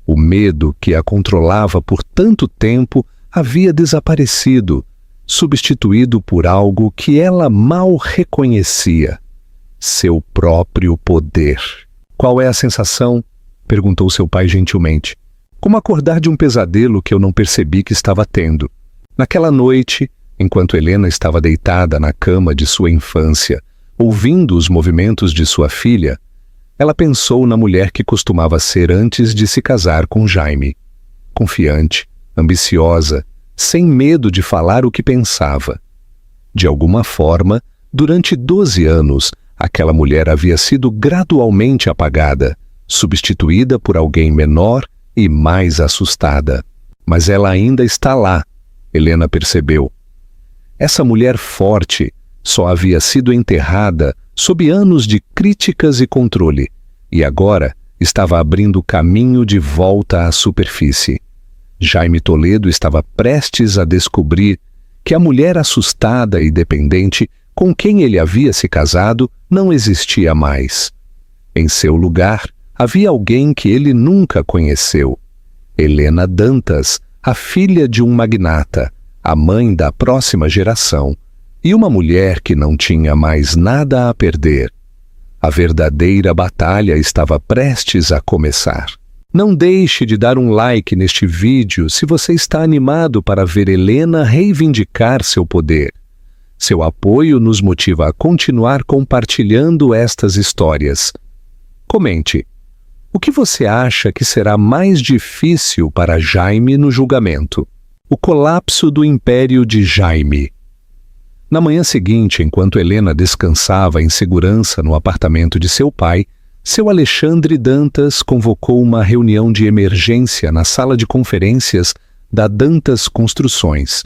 O medo que a controlava por tanto tempo havia desaparecido, substituído por algo que ela mal reconhecia: seu próprio poder. Qual é a sensação? Perguntou seu pai gentilmente. Como acordar de um pesadelo que eu não percebi que estava tendo. Naquela noite, enquanto Helena estava deitada na cama de sua infância, ouvindo os movimentos de sua filha, ela pensou na mulher que costumava ser antes de se casar com Jaime. Confiante, ambiciosa, sem medo de falar o que pensava. De alguma forma, durante 12 anos, aquela mulher havia sido gradualmente apagada, substituída por alguém menor e mais assustada. Mas ela ainda está lá, Helena percebeu. Essa mulher forte só havia sido enterrada sob anos de críticas e controle, e agora estava abrindo caminho de volta à superfície. Jaime Toledo estava prestes a descobrir que a mulher assustada e dependente com quem ele havia se casado não existia mais. Em seu lugar, havia alguém que ele nunca conheceu. Helena Dantas, a filha de um magnata, a mãe da próxima geração, e uma mulher que não tinha mais nada a perder. A verdadeira batalha estava prestes a começar. Não deixe de dar um like neste vídeo se você está animado para ver Helena reivindicar seu poder. Seu apoio nos motiva a continuar compartilhando estas histórias. Comente. O que você acha que será mais difícil para Jaime no julgamento? O colapso do império de Jaime. Na manhã seguinte, enquanto Helena descansava em segurança no apartamento de seu pai, seu Alexandre Dantas convocou uma reunião de emergência na sala de conferências da Dantas Construções.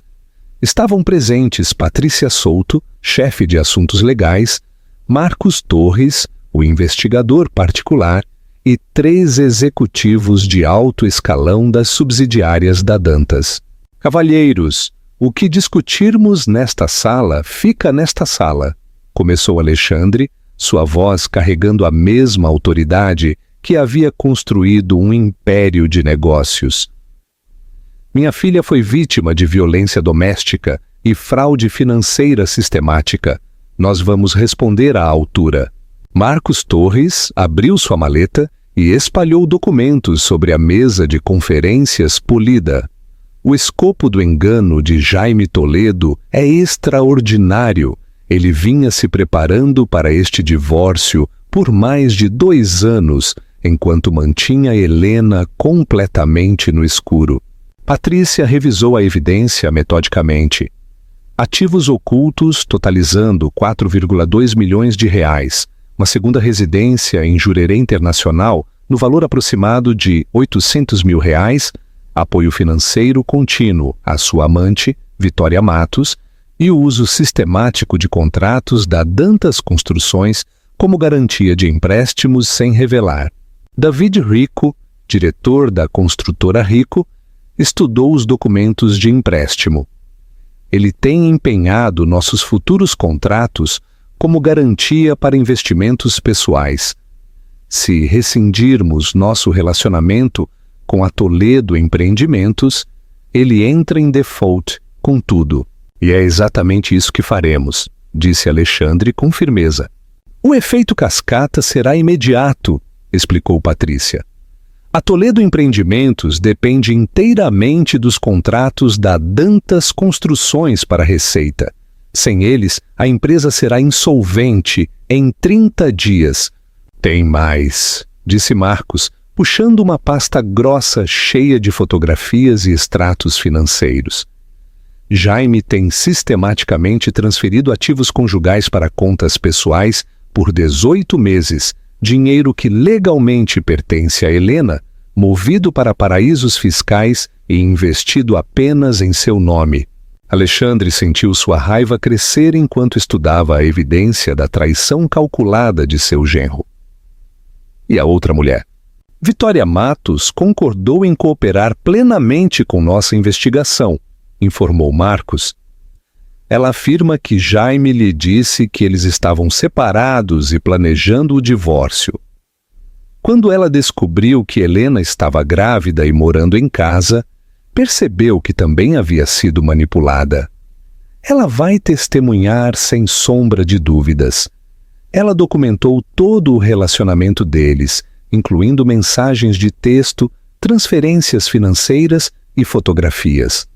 Estavam presentes Patrícia Souto, chefe de assuntos legais, Marcos Torres, o investigador particular, e 3 executivos de alto escalão das subsidiárias da Dantas. Cavalheiros, o que discutirmos nesta sala, fica nesta sala, começou Alexandre, sua voz carregando a mesma autoridade que havia construído um império de negócios. Minha filha foi vítima de violência doméstica e fraude financeira sistemática. Nós vamos responder à altura. Marcos Torres abriu sua maleta e espalhou documentos sobre a mesa de conferências polida. O escopo do engano de Jaime Toledo é extraordinário. Ele vinha se preparando para este divórcio por mais de 2 anos, enquanto mantinha Helena completamente no escuro. Patrícia revisou a evidência metodicamente. Ativos ocultos totalizando 4,2 milhões de reais. Uma segunda residência em Jurerê Internacional no valor aproximado de 800 mil reais, apoio financeiro contínuo à sua amante, Vitória Matos, e o uso sistemático de contratos da Dantas Construções como garantia de empréstimos sem revelar. David Rico, diretor da construtora Rico, estudou os documentos de empréstimo. Ele tem empenhado nossos futuros contratos como garantia para investimentos pessoais. Se rescindirmos nosso relacionamento com a Toledo Empreendimentos, ele entra em default com tudo. E é exatamente isso que faremos, disse Alexandre com firmeza. O efeito cascata será imediato, explicou Patrícia. A Toledo Empreendimentos depende inteiramente dos contratos da Dantas Construções para a Receita. Sem eles, a empresa será insolvente em 30 dias. Tem mais, disse Marcos, puxando uma pasta grossa cheia de fotografias e extratos financeiros. Jaime tem sistematicamente transferido ativos conjugais para contas pessoais por 18 meses, dinheiro que legalmente pertence a Helena, movido para paraísos fiscais e investido apenas em seu nome. Alexandre sentiu sua raiva crescer enquanto estudava a evidência da traição calculada de seu genro. E a outra mulher? Vitória Matos concordou em cooperar plenamente com nossa investigação, informou Marcos. Ela afirma que Jaime lhe disse que eles estavam separados e planejando o divórcio. Quando ela descobriu que Helena estava grávida e morando em casa, percebeu que também havia sido manipulada. Ela vai testemunhar sem sombra de dúvidas. Ela documentou todo o relacionamento deles, incluindo mensagens de texto, transferências financeiras e fotografias.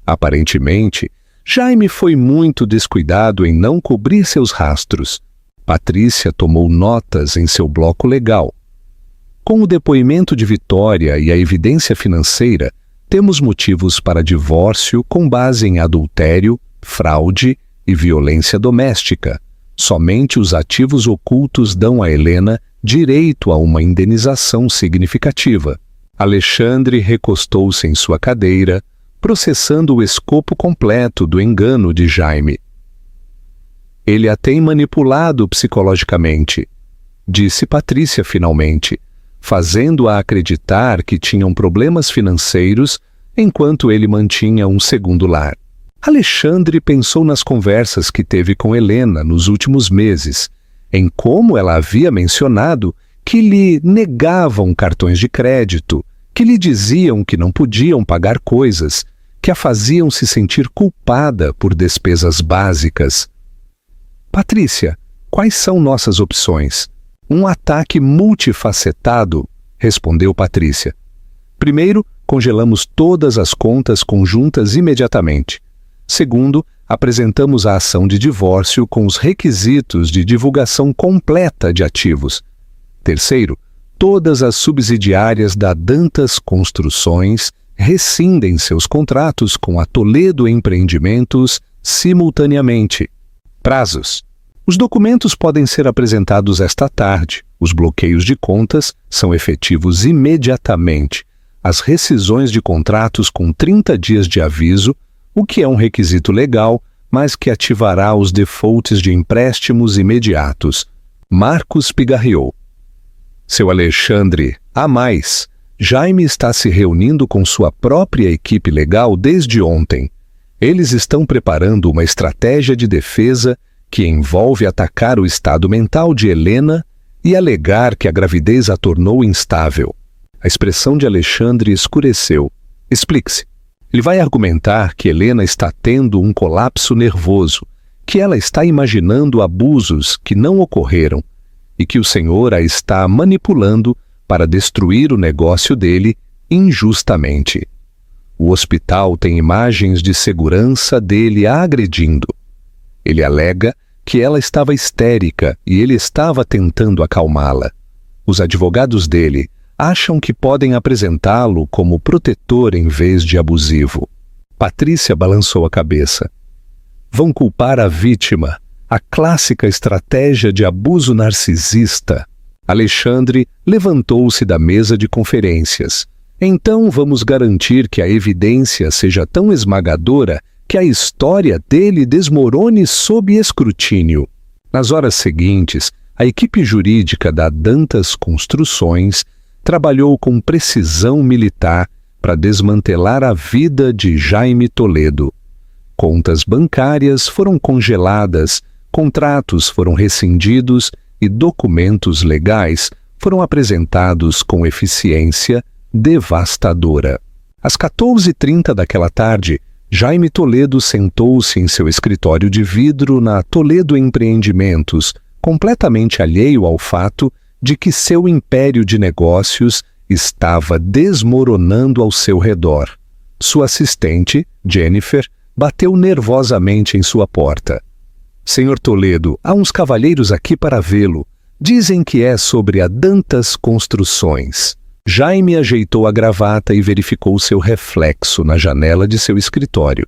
Aparentemente, Jaime foi muito descuidado em não cobrir seus rastros. Patrícia tomou notas em seu bloco legal. Com o depoimento de Vitória e a evidência financeira, temos motivos para divórcio com base em adultério, fraude e violência doméstica. Somente os ativos ocultos dão a Helena direito a uma indenização significativa. Alexandre recostou-se em sua cadeira, processando o escopo completo do engano de Jaime. Ele a tem manipulado psicologicamente, disse Patrícia finalmente, fazendo-a acreditar que tinham problemas financeiros enquanto ele mantinha um segundo lar. Alexandre pensou nas conversas que teve com Helena nos últimos meses, em como ela havia mencionado que lhe negavam cartões de crédito, que lhe diziam que não podiam pagar coisas, que a faziam se sentir culpada por despesas básicas. Patrícia, quais são nossas opções? Um ataque multifacetado, respondeu Patrícia. Primeiro, congelamos todas as contas conjuntas imediatamente. Segundo, apresentamos a ação de divórcio com os requisitos de divulgação completa de ativos. Terceiro, todas as subsidiárias da Dantas Construções rescindem seus contratos com a Toledo Empreendimentos simultaneamente. Prazos. Os documentos podem ser apresentados esta tarde. Os bloqueios de contas são efetivos imediatamente. As rescisões de contratos com 30 dias de aviso, o que é um requisito legal, mas que ativará os defaults de empréstimos imediatos. Marcos pigarreou. Seu Alexandre, há mais. Jaime está se reunindo com sua própria equipe legal desde ontem. Eles estão preparando uma estratégia de defesa que envolve atacar o estado mental de Helena e alegar que a gravidez a tornou instável. A expressão de Alexandre escureceu. Explique-se. Ele vai argumentar que Helena está tendo um colapso nervoso, que ela está imaginando abusos que não ocorreram e que o senhor a está manipulando para destruir o negócio dele injustamente. O hospital tem imagens de segurança dele a agredindo. Ele alega que ela estava histérica e ele estava tentando acalmá-la. Os advogados dele acham que podem apresentá-lo como protetor em vez de abusivo. Patrícia balançou a cabeça. Vão culpar a vítima, a clássica estratégia de abuso narcisista. Alexandre levantou-se da mesa de conferências. Então vamos garantir que a evidência seja tão esmagadora que a história dele desmorone sob escrutínio. Nas horas seguintes, a equipe jurídica da Dantas Construções trabalhou com precisão militar para desmantelar a vida de Jaime Toledo. Contas bancárias foram congeladas, contratos foram rescindidos e documentos legais foram apresentados com eficiência devastadora. Às 14h30 daquela tarde, Jaime Toledo sentou-se em seu escritório de vidro na Toledo Empreendimentos, completamente alheio ao fato de que seu império de negócios estava desmoronando ao seu redor. Sua assistente, Jennifer, bateu nervosamente em sua porta. Senhor Toledo, há uns cavalheiros aqui para vê-lo. Dizem que é sobre a Dantas Construções. Jaime ajeitou a gravata e verificou seu reflexo na janela de seu escritório.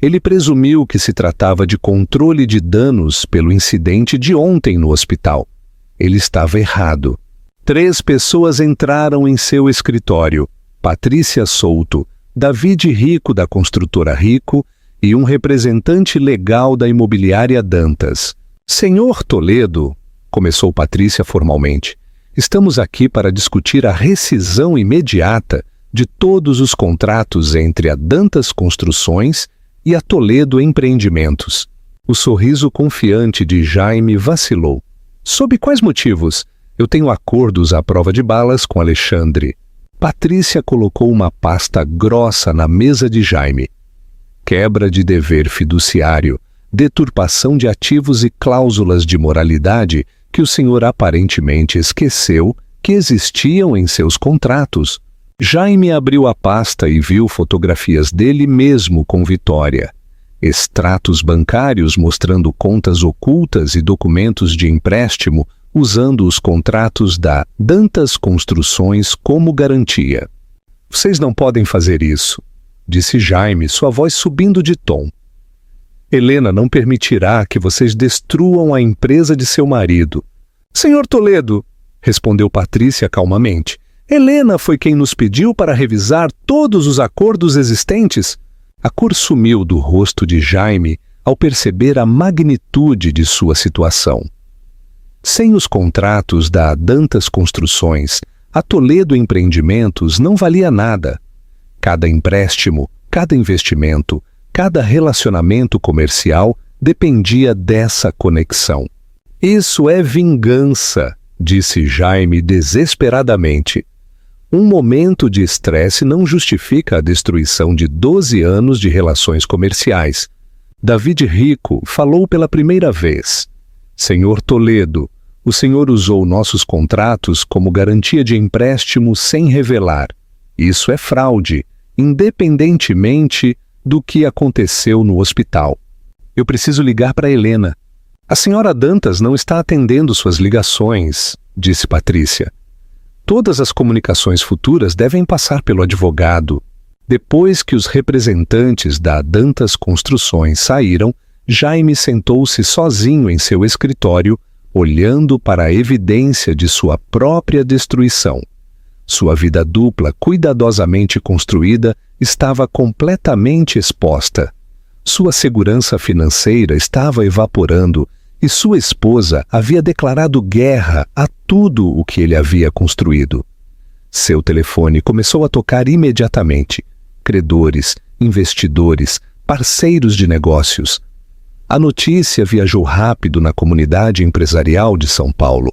Ele presumiu que se tratava de controle de danos pelo incidente de ontem no hospital. Ele estava errado. 3 pessoas entraram em seu escritório: Patrícia Souto, David Rico da construtora Rico e um representante legal da imobiliária Dantas. Senhor Toledo, começou Patrícia formalmente, Estamos aqui para discutir a rescisão imediata de todos os contratos entre a Dantas Construções e a Toledo Empreendimentos. O sorriso confiante de Jaime vacilou. Sob quais motivos? Eu tenho acordos à prova de balas com Alexandre. Patrícia colocou uma pasta grossa na mesa de Jaime. Quebra de dever fiduciário, deturpação de ativos e cláusulas de moralidade que o senhor aparentemente esqueceu que existiam em seus contratos. Jaime abriu a pasta e viu fotografias dele mesmo com Vitória. Extratos bancários mostrando contas ocultas e documentos de empréstimo usando os contratos da Dantas Construções como garantia. Vocês não podem fazer isso, disse Jaime, sua voz subindo de tom. Helena não permitirá que vocês destruam a empresa de seu marido. Senhor Toledo, respondeu Patrícia calmamente, Helena foi quem nos pediu para revisar todos os acordos existentes. A cor sumiu do rosto de Jaime ao perceber a magnitude de sua situação. Sem os contratos da Dantas Construções, a Toledo Empreendimentos não valia nada. Cada empréstimo, cada investimento, cada relacionamento comercial dependia dessa conexão. Isso é vingança, disse Jaime desesperadamente. Um momento de estresse não justifica a destruição de 12 anos de relações comerciais. David Rico falou pela primeira vez. Senhor Toledo, o senhor usou nossos contratos como garantia de empréstimo sem revelar. Isso é fraude, independentemente do que aconteceu no hospital. Eu preciso ligar para Helena. A senhora Dantas não está atendendo suas ligações, disse Patrícia. Todas as comunicações futuras devem passar pelo advogado. Depois que os representantes da Dantas Construções saíram, Jaime sentou-se sozinho em seu escritório, olhando para a evidência de sua própria destruição. Sua vida dupla, cuidadosamente construída, estava completamente exposta. Sua segurança financeira estava evaporando e sua esposa havia declarado guerra a tudo o que ele havia construído. Seu telefone começou a tocar imediatamente. Credores, investidores, parceiros de negócios. A notícia viajou rápido na comunidade empresarial de São Paulo.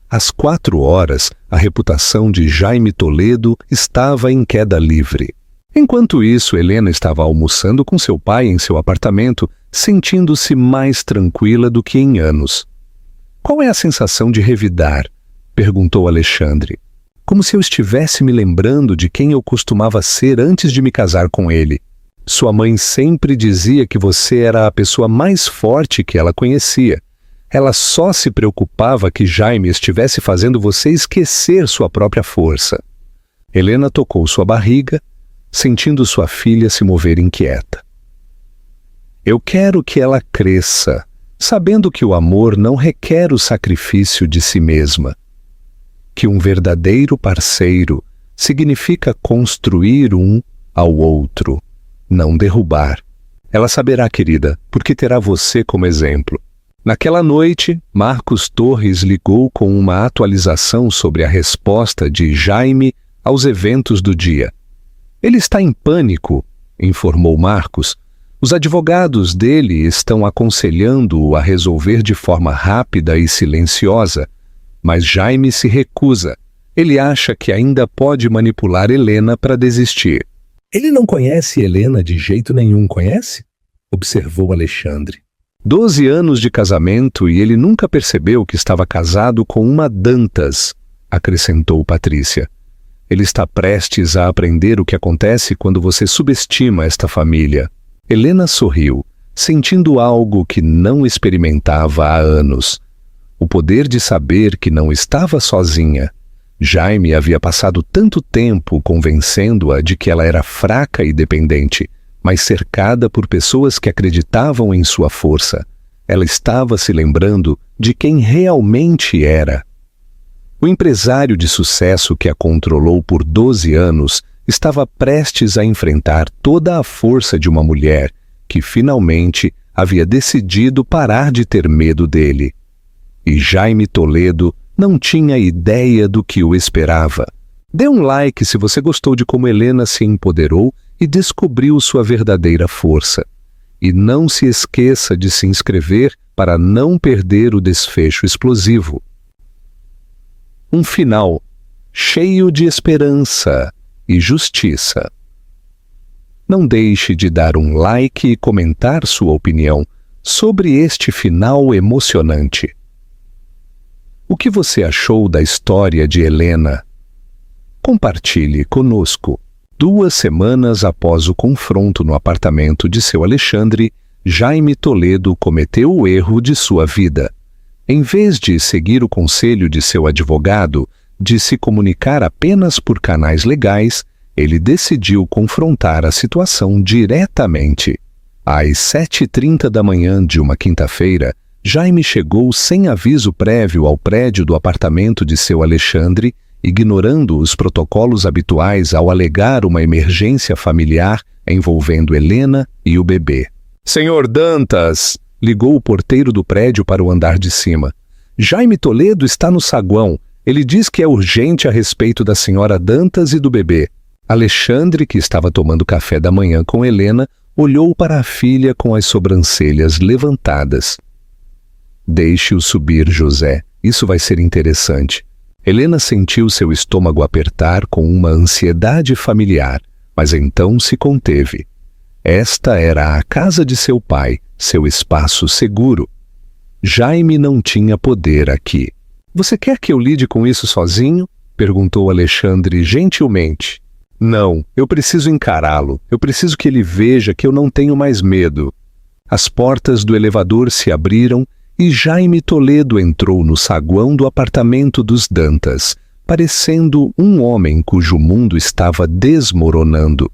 Às 4 horas, a reputação de Jaime Toledo estava em queda livre. Enquanto isso, Helena estava almoçando com seu pai em seu apartamento, sentindo-se mais tranquila do que em anos. Qual é a sensação de revidar? Perguntou Alexandre. Como se eu estivesse me lembrando de quem eu costumava ser antes de me casar com ele. Sua mãe sempre dizia que você era a pessoa mais forte que ela conhecia. Ela só se preocupava que Jaime estivesse fazendo você esquecer sua própria força. Helena tocou sua barriga, sentindo sua filha se mover inquieta. Eu quero que ela cresça, sabendo que o amor não requer o sacrifício de si mesma. Que um verdadeiro parceiro significa construir um ao outro, não derrubar. Ela saberá, querida, porque terá você como exemplo. Naquela noite, Marcos Torres ligou com uma atualização sobre a resposta de Jaime aos eventos do dia. Ele está em pânico, informou Marcos. Os advogados dele estão aconselhando-o a resolver de forma rápida e silenciosa, mas Jaime se recusa. Ele acha que ainda pode manipular Helena para desistir. Ele não conhece Helena de jeito nenhum, conhece? Observou Alexandre. 12 anos de casamento e ele nunca percebeu que estava casado com uma Dantas, acrescentou Patrícia. Ele está prestes a aprender o que acontece quando você subestima esta família. Helena sorriu, sentindo algo que não experimentava há anos. O poder de saber que não estava sozinha. Jaime havia passado tanto tempo convencendo-a de que ela era fraca e dependente, mas cercada por pessoas que acreditavam em sua força. Ela estava se lembrando de quem realmente era. O empresário de sucesso que a controlou por 12 anos estava prestes a enfrentar toda a força de uma mulher que finalmente havia decidido parar de ter medo dele. E Jaime Toledo não tinha ideia do que o esperava. Dê um like se você gostou de como Helena se empoderou e descobriu sua verdadeira força. E não se esqueça de se inscrever para não perder o desfecho explosivo. Um final cheio de esperança e justiça. Não deixe de dar um like e comentar sua opinião sobre este final emocionante. O que você achou da história de Helena? Compartilhe conosco. 2 semanas após o confronto no apartamento de seu Alexandre, Jaime Toledo cometeu o erro de sua vida. Em vez de seguir o conselho de seu advogado de se comunicar apenas por canais legais, ele decidiu confrontar a situação diretamente. Às 7h30 da manhã de uma quinta-feira, Jaime chegou sem aviso prévio ao prédio do apartamento de seu Alexandre, ignorando os protocolos habituais ao alegar uma emergência familiar envolvendo Helena e o bebê. "Senhor Dantas", ligou o porteiro do prédio para o andar de cima. "Jaime Toledo está no saguão. Ele diz que é urgente a respeito da senhora Dantas e do bebê." Alexandre, que estava tomando café da manhã com Helena, olhou para a filha com as sobrancelhas levantadas. "Deixe-o subir, José. Isso vai ser interessante." Helena sentiu seu estômago apertar com uma ansiedade familiar, mas então se conteve. Esta era a casa de seu pai, seu espaço seguro. Jaime não tinha poder aqui. "Você quer que eu lide com isso sozinho?" perguntou Alexandre gentilmente. "Não, eu preciso encará-lo. Eu preciso que ele veja que eu não tenho mais medo." As portas do elevador se abriram e Jaime Toledo entrou no saguão do apartamento dos Dantas, parecendo um homem cujo mundo estava desmoronando.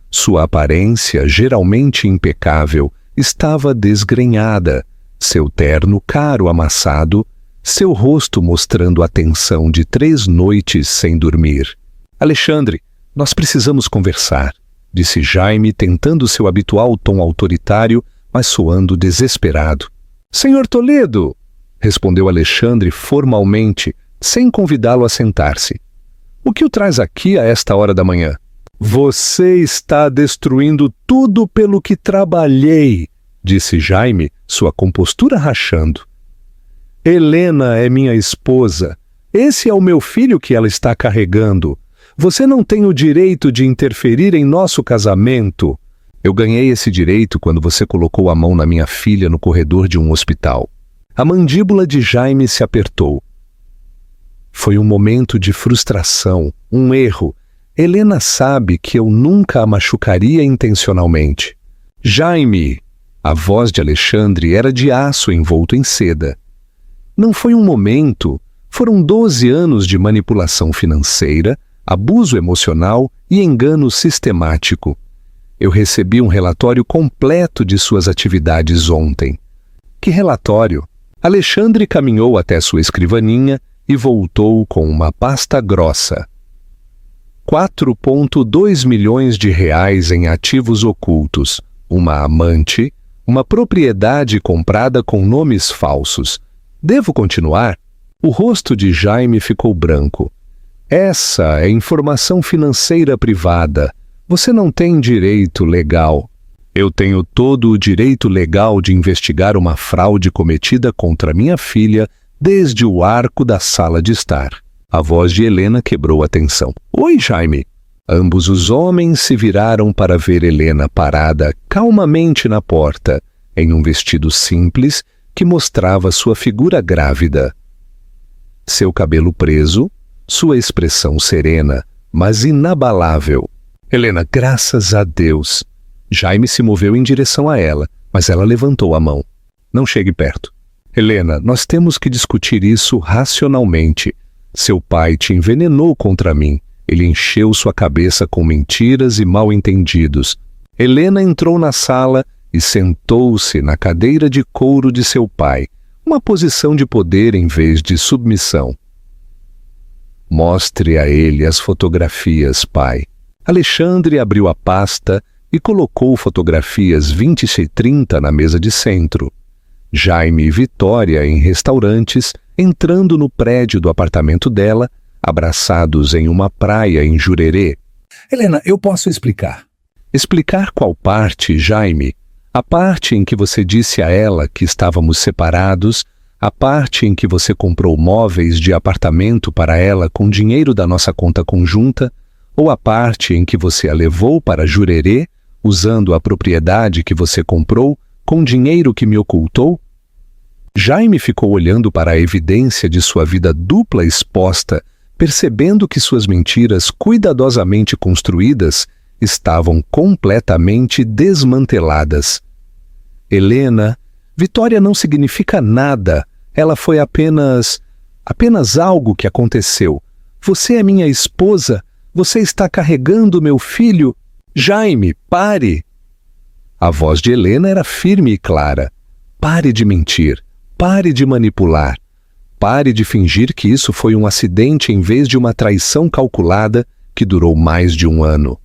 Sua aparência, geralmente impecável, estava desgrenhada, seu terno caro amassado, seu rosto mostrando a tensão de 3 noites sem dormir. "Alexandre, nós precisamos conversar", disse Jaime, tentando seu habitual tom autoritário, mas soando desesperado. "Senhor Toledo", respondeu Alexandre formalmente, sem convidá-lo a sentar-se. "O que o traz aqui a esta hora da manhã?" "Você está destruindo tudo pelo que trabalhei", disse Jaime, sua compostura rachando. "Helena é minha esposa. Esse é o meu filho que ela está carregando. Você não tem o direito de interferir em nosso casamento." "Eu ganhei esse direito quando você colocou a mão na minha filha no corredor de um hospital." A mandíbula de Jaime se apertou. Foi um momento de frustração, um erro. Helena sabe que eu nunca a machucaria intencionalmente. "Jaime!" A voz de Alexandre era de aço envolto em seda. Não foi um momento, foram 12 anos de manipulação financeira, abuso emocional e engano sistemático. Eu recebi um relatório completo de suas atividades ontem. "Que relatório?" Alexandre caminhou até sua escrivaninha e voltou com uma pasta grossa. 4,2 milhões de reais em ativos ocultos, uma amante, uma propriedade comprada com nomes falsos. "Devo continuar?" O rosto de Jaime ficou branco. "Essa é informação financeira privada. Você não tem direito legal." "Eu tenho todo o direito legal de investigar uma fraude cometida contra minha filha desde o arco da sala de estar." A voz de Helena quebrou a tensão. "Oi, Jaime." Ambos os homens se viraram para ver Helena parada calmamente na porta, em um vestido simples que mostrava sua figura grávida. Seu cabelo preso, sua expressão serena, mas inabalável. "Helena, graças a Deus." Jaime se moveu em direção a ela, mas ela levantou a mão. "Não chegue perto." "Helena, nós temos que discutir isso racionalmente. Seu pai te envenenou contra mim. Ele encheu sua cabeça com mentiras e mal-entendidos." Helena entrou na sala e sentou-se na cadeira de couro de seu pai, uma posição de poder em vez de submissão. "Mostre a ele as fotografias, pai." Alexandre abriu a pasta e colocou fotografias 20 e 30 na mesa de centro. Jaime e Vitória em restaurantes, entrando no prédio do apartamento dela, abraçados em uma praia em Jurerê. Helena, eu posso explicar. Explicar qual parte, Jaime? A parte em que você disse a ela que estávamos separados, a parte em que você comprou móveis de apartamento para ela com dinheiro da nossa conta conjunta, ou a parte em que você a levou para Jurerê, usando a propriedade que você comprou com dinheiro que me ocultou? Jaime ficou olhando para a evidência de sua vida dupla exposta, percebendo que suas mentiras cuidadosamente construídas estavam completamente desmanteladas. Helena, Vitória não significa nada. Ela foi apenas algo que aconteceu. Você é minha esposa. Você está carregando meu filho. Jaime, pare! A voz de Helena era firme e clara. Pare de mentir. Pare de manipular. Pare de fingir que isso foi um acidente em vez de uma traição calculada que durou mais de 1 ano.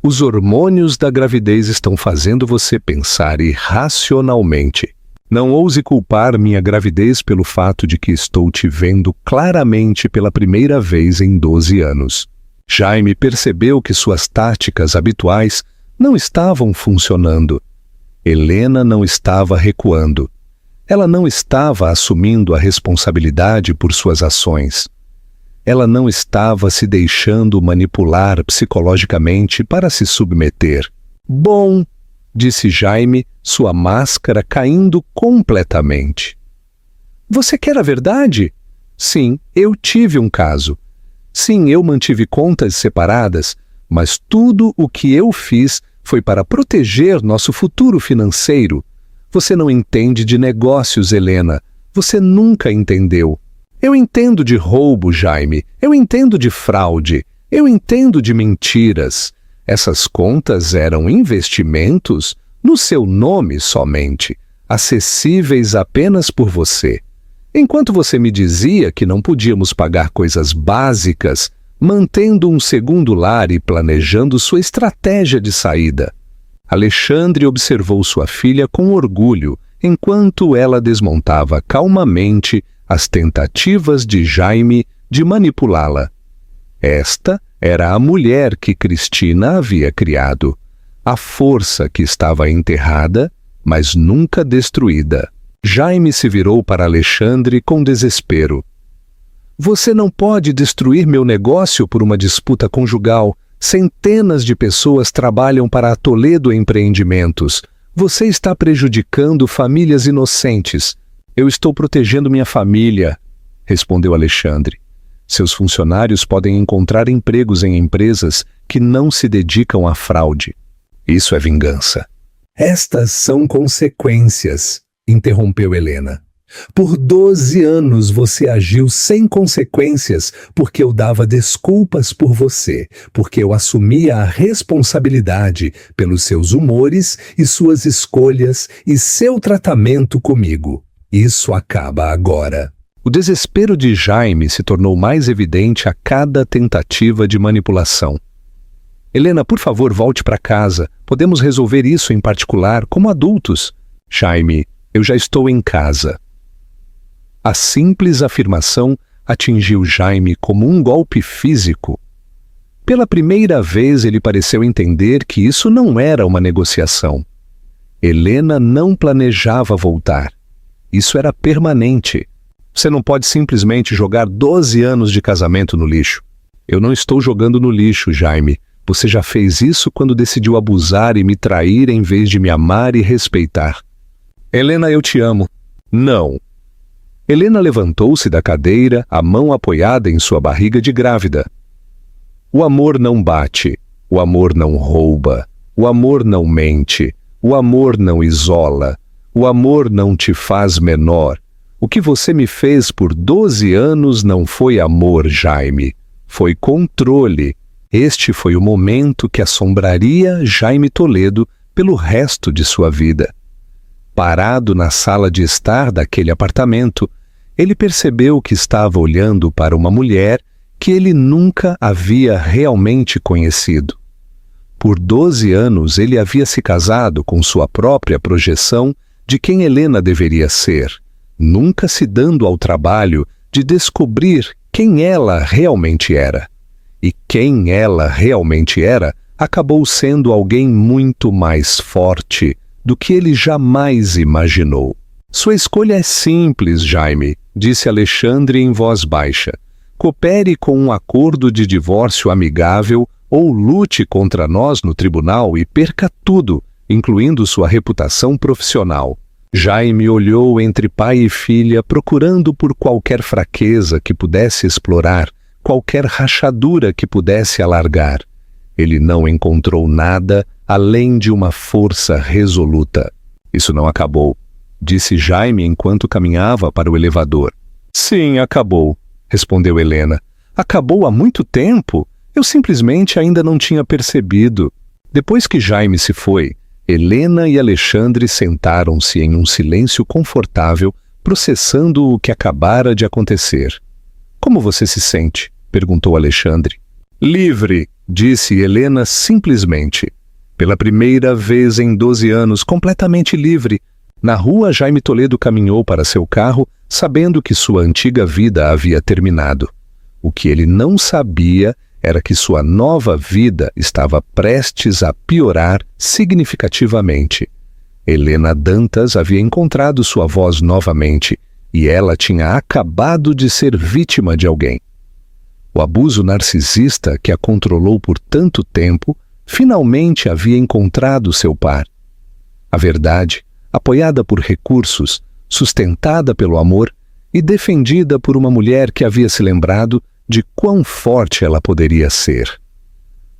Os hormônios da gravidez estão fazendo você pensar irracionalmente. Não ouse culpar minha gravidez pelo fato de que estou te vendo claramente pela primeira vez em 12 anos. Jaime percebeu que suas táticas habituais não estavam funcionando. Helena não estava recuando. Ela não estava assumindo a responsabilidade por suas ações. Ela não estava se deixando manipular psicologicamente para se submeter. Bom, disse Jaime, sua máscara caindo completamente. Você quer a verdade? Sim, eu tive um caso. Sim, eu mantive contas separadas, mas tudo o que eu fiz foi para proteger nosso futuro financeiro. Você não entende de negócios, Helena. Você nunca entendeu. Eu entendo de roubo, Jaime. Eu entendo de fraude. Eu entendo de mentiras. Essas contas eram investimentos no seu nome somente, acessíveis apenas por você. Enquanto você me dizia que não podíamos pagar coisas básicas, mantendo um segundo lar e planejando sua estratégia de saída. Alexandre observou sua filha com orgulho, enquanto ela desmontava calmamente as tentativas de Jaime de manipulá-la. Esta era a mulher que Cristina havia criado, a força que estava enterrada, mas nunca destruída. Jaime se virou para Alexandre com desespero. Você não pode destruir meu negócio por uma disputa conjugal. Centenas de pessoas trabalham para a Toledo Empreendimentos. Você está prejudicando famílias inocentes. Eu estou protegendo minha família, respondeu Alexandre. Seus funcionários podem encontrar empregos em empresas que não se dedicam à fraude. Isso é vingança. Estas são consequências, interrompeu Helena. Por 12 anos você agiu sem consequências porque eu dava desculpas por você, porque eu assumia a responsabilidade pelos seus humores e suas escolhas e seu tratamento comigo. Isso acaba agora. O desespero de Jaime se tornou mais evidente a cada tentativa de manipulação. Helena, por favor, volte para casa. Podemos resolver isso em particular como adultos. Jaime, eu já estou em casa. A simples afirmação atingiu Jaime como um golpe físico. Pela primeira vez ele pareceu entender que isso não era uma negociação. Helena não planejava voltar. Isso era permanente. Você não pode simplesmente jogar 12 anos de casamento no lixo. Eu não estou jogando no lixo, Jaime. Você já fez isso quando decidiu abusar e me trair em vez de me amar e respeitar. Helena, eu te amo. Não. Helena levantou-se da cadeira, a mão apoiada em sua barriga de grávida. O amor não bate, o amor não rouba, o amor não mente, o amor não isola, o amor não te faz menor. O que você me fez por 12 anos não foi amor, Jaime, foi controle. Este foi o momento que assombraria Jaime Toledo pelo resto de sua vida. Parado na sala de estar daquele apartamento, ele percebeu que estava olhando para uma mulher que ele nunca havia realmente conhecido. Por 12 anos ele havia se casado com sua própria projeção de quem Helena deveria ser, nunca se dando ao trabalho de descobrir quem ela realmente era. E quem ela realmente era acabou sendo alguém muito mais forte do que ele jamais imaginou. Sua escolha é simples, Jaime, disse Alexandre em voz baixa. Coopere com um acordo de divórcio amigável ou lute contra nós no tribunal e perca tudo, incluindo sua reputação profissional. Jaime olhou entre pai e filha, procurando por qualquer fraqueza que pudesse explorar, qualquer rachadura que pudesse alargar. Ele não encontrou nada além de uma força resoluta. Isso não acabou, disse Jaime enquanto caminhava para o elevador. Sim, acabou, respondeu Helena. Acabou há muito tempo. Eu simplesmente ainda não tinha percebido. Depois que Jaime se foi, Helena e Alexandre sentaram-se em um silêncio confortável, processando o que acabara de acontecer. Como você se sente? Perguntou Alexandre. Livre, disse Helena simplesmente. Pela primeira vez em 12 anos, completamente livre. Na rua, Jaime Toledo caminhou para seu carro, sabendo que sua antiga vida havia terminado. O que ele não sabia era que sua nova vida estava prestes a piorar significativamente. Helena Dantas havia encontrado sua voz novamente e ela tinha acabado de ser vítima de alguém. O abuso narcisista que a controlou por tanto tempo finalmente havia encontrado seu par. A verdade, apoiada por recursos, sustentada pelo amor e defendida por uma mulher que havia se lembrado de quão forte ela poderia ser.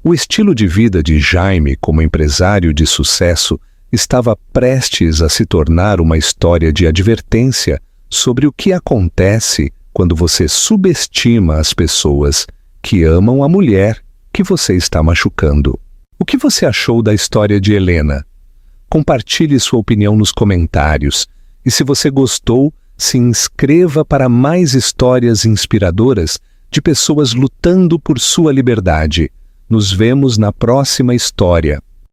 O estilo de vida de Jaime como empresário de sucesso estava prestes a se tornar uma história de advertência sobre o que acontece quando você subestima as pessoas que amam a mulher que você está machucando. O que você achou da história de Helena? Compartilhe sua opinião nos comentários e, se você gostou, se inscreva para mais histórias inspiradoras de pessoas lutando por sua liberdade. Nos vemos na próxima história.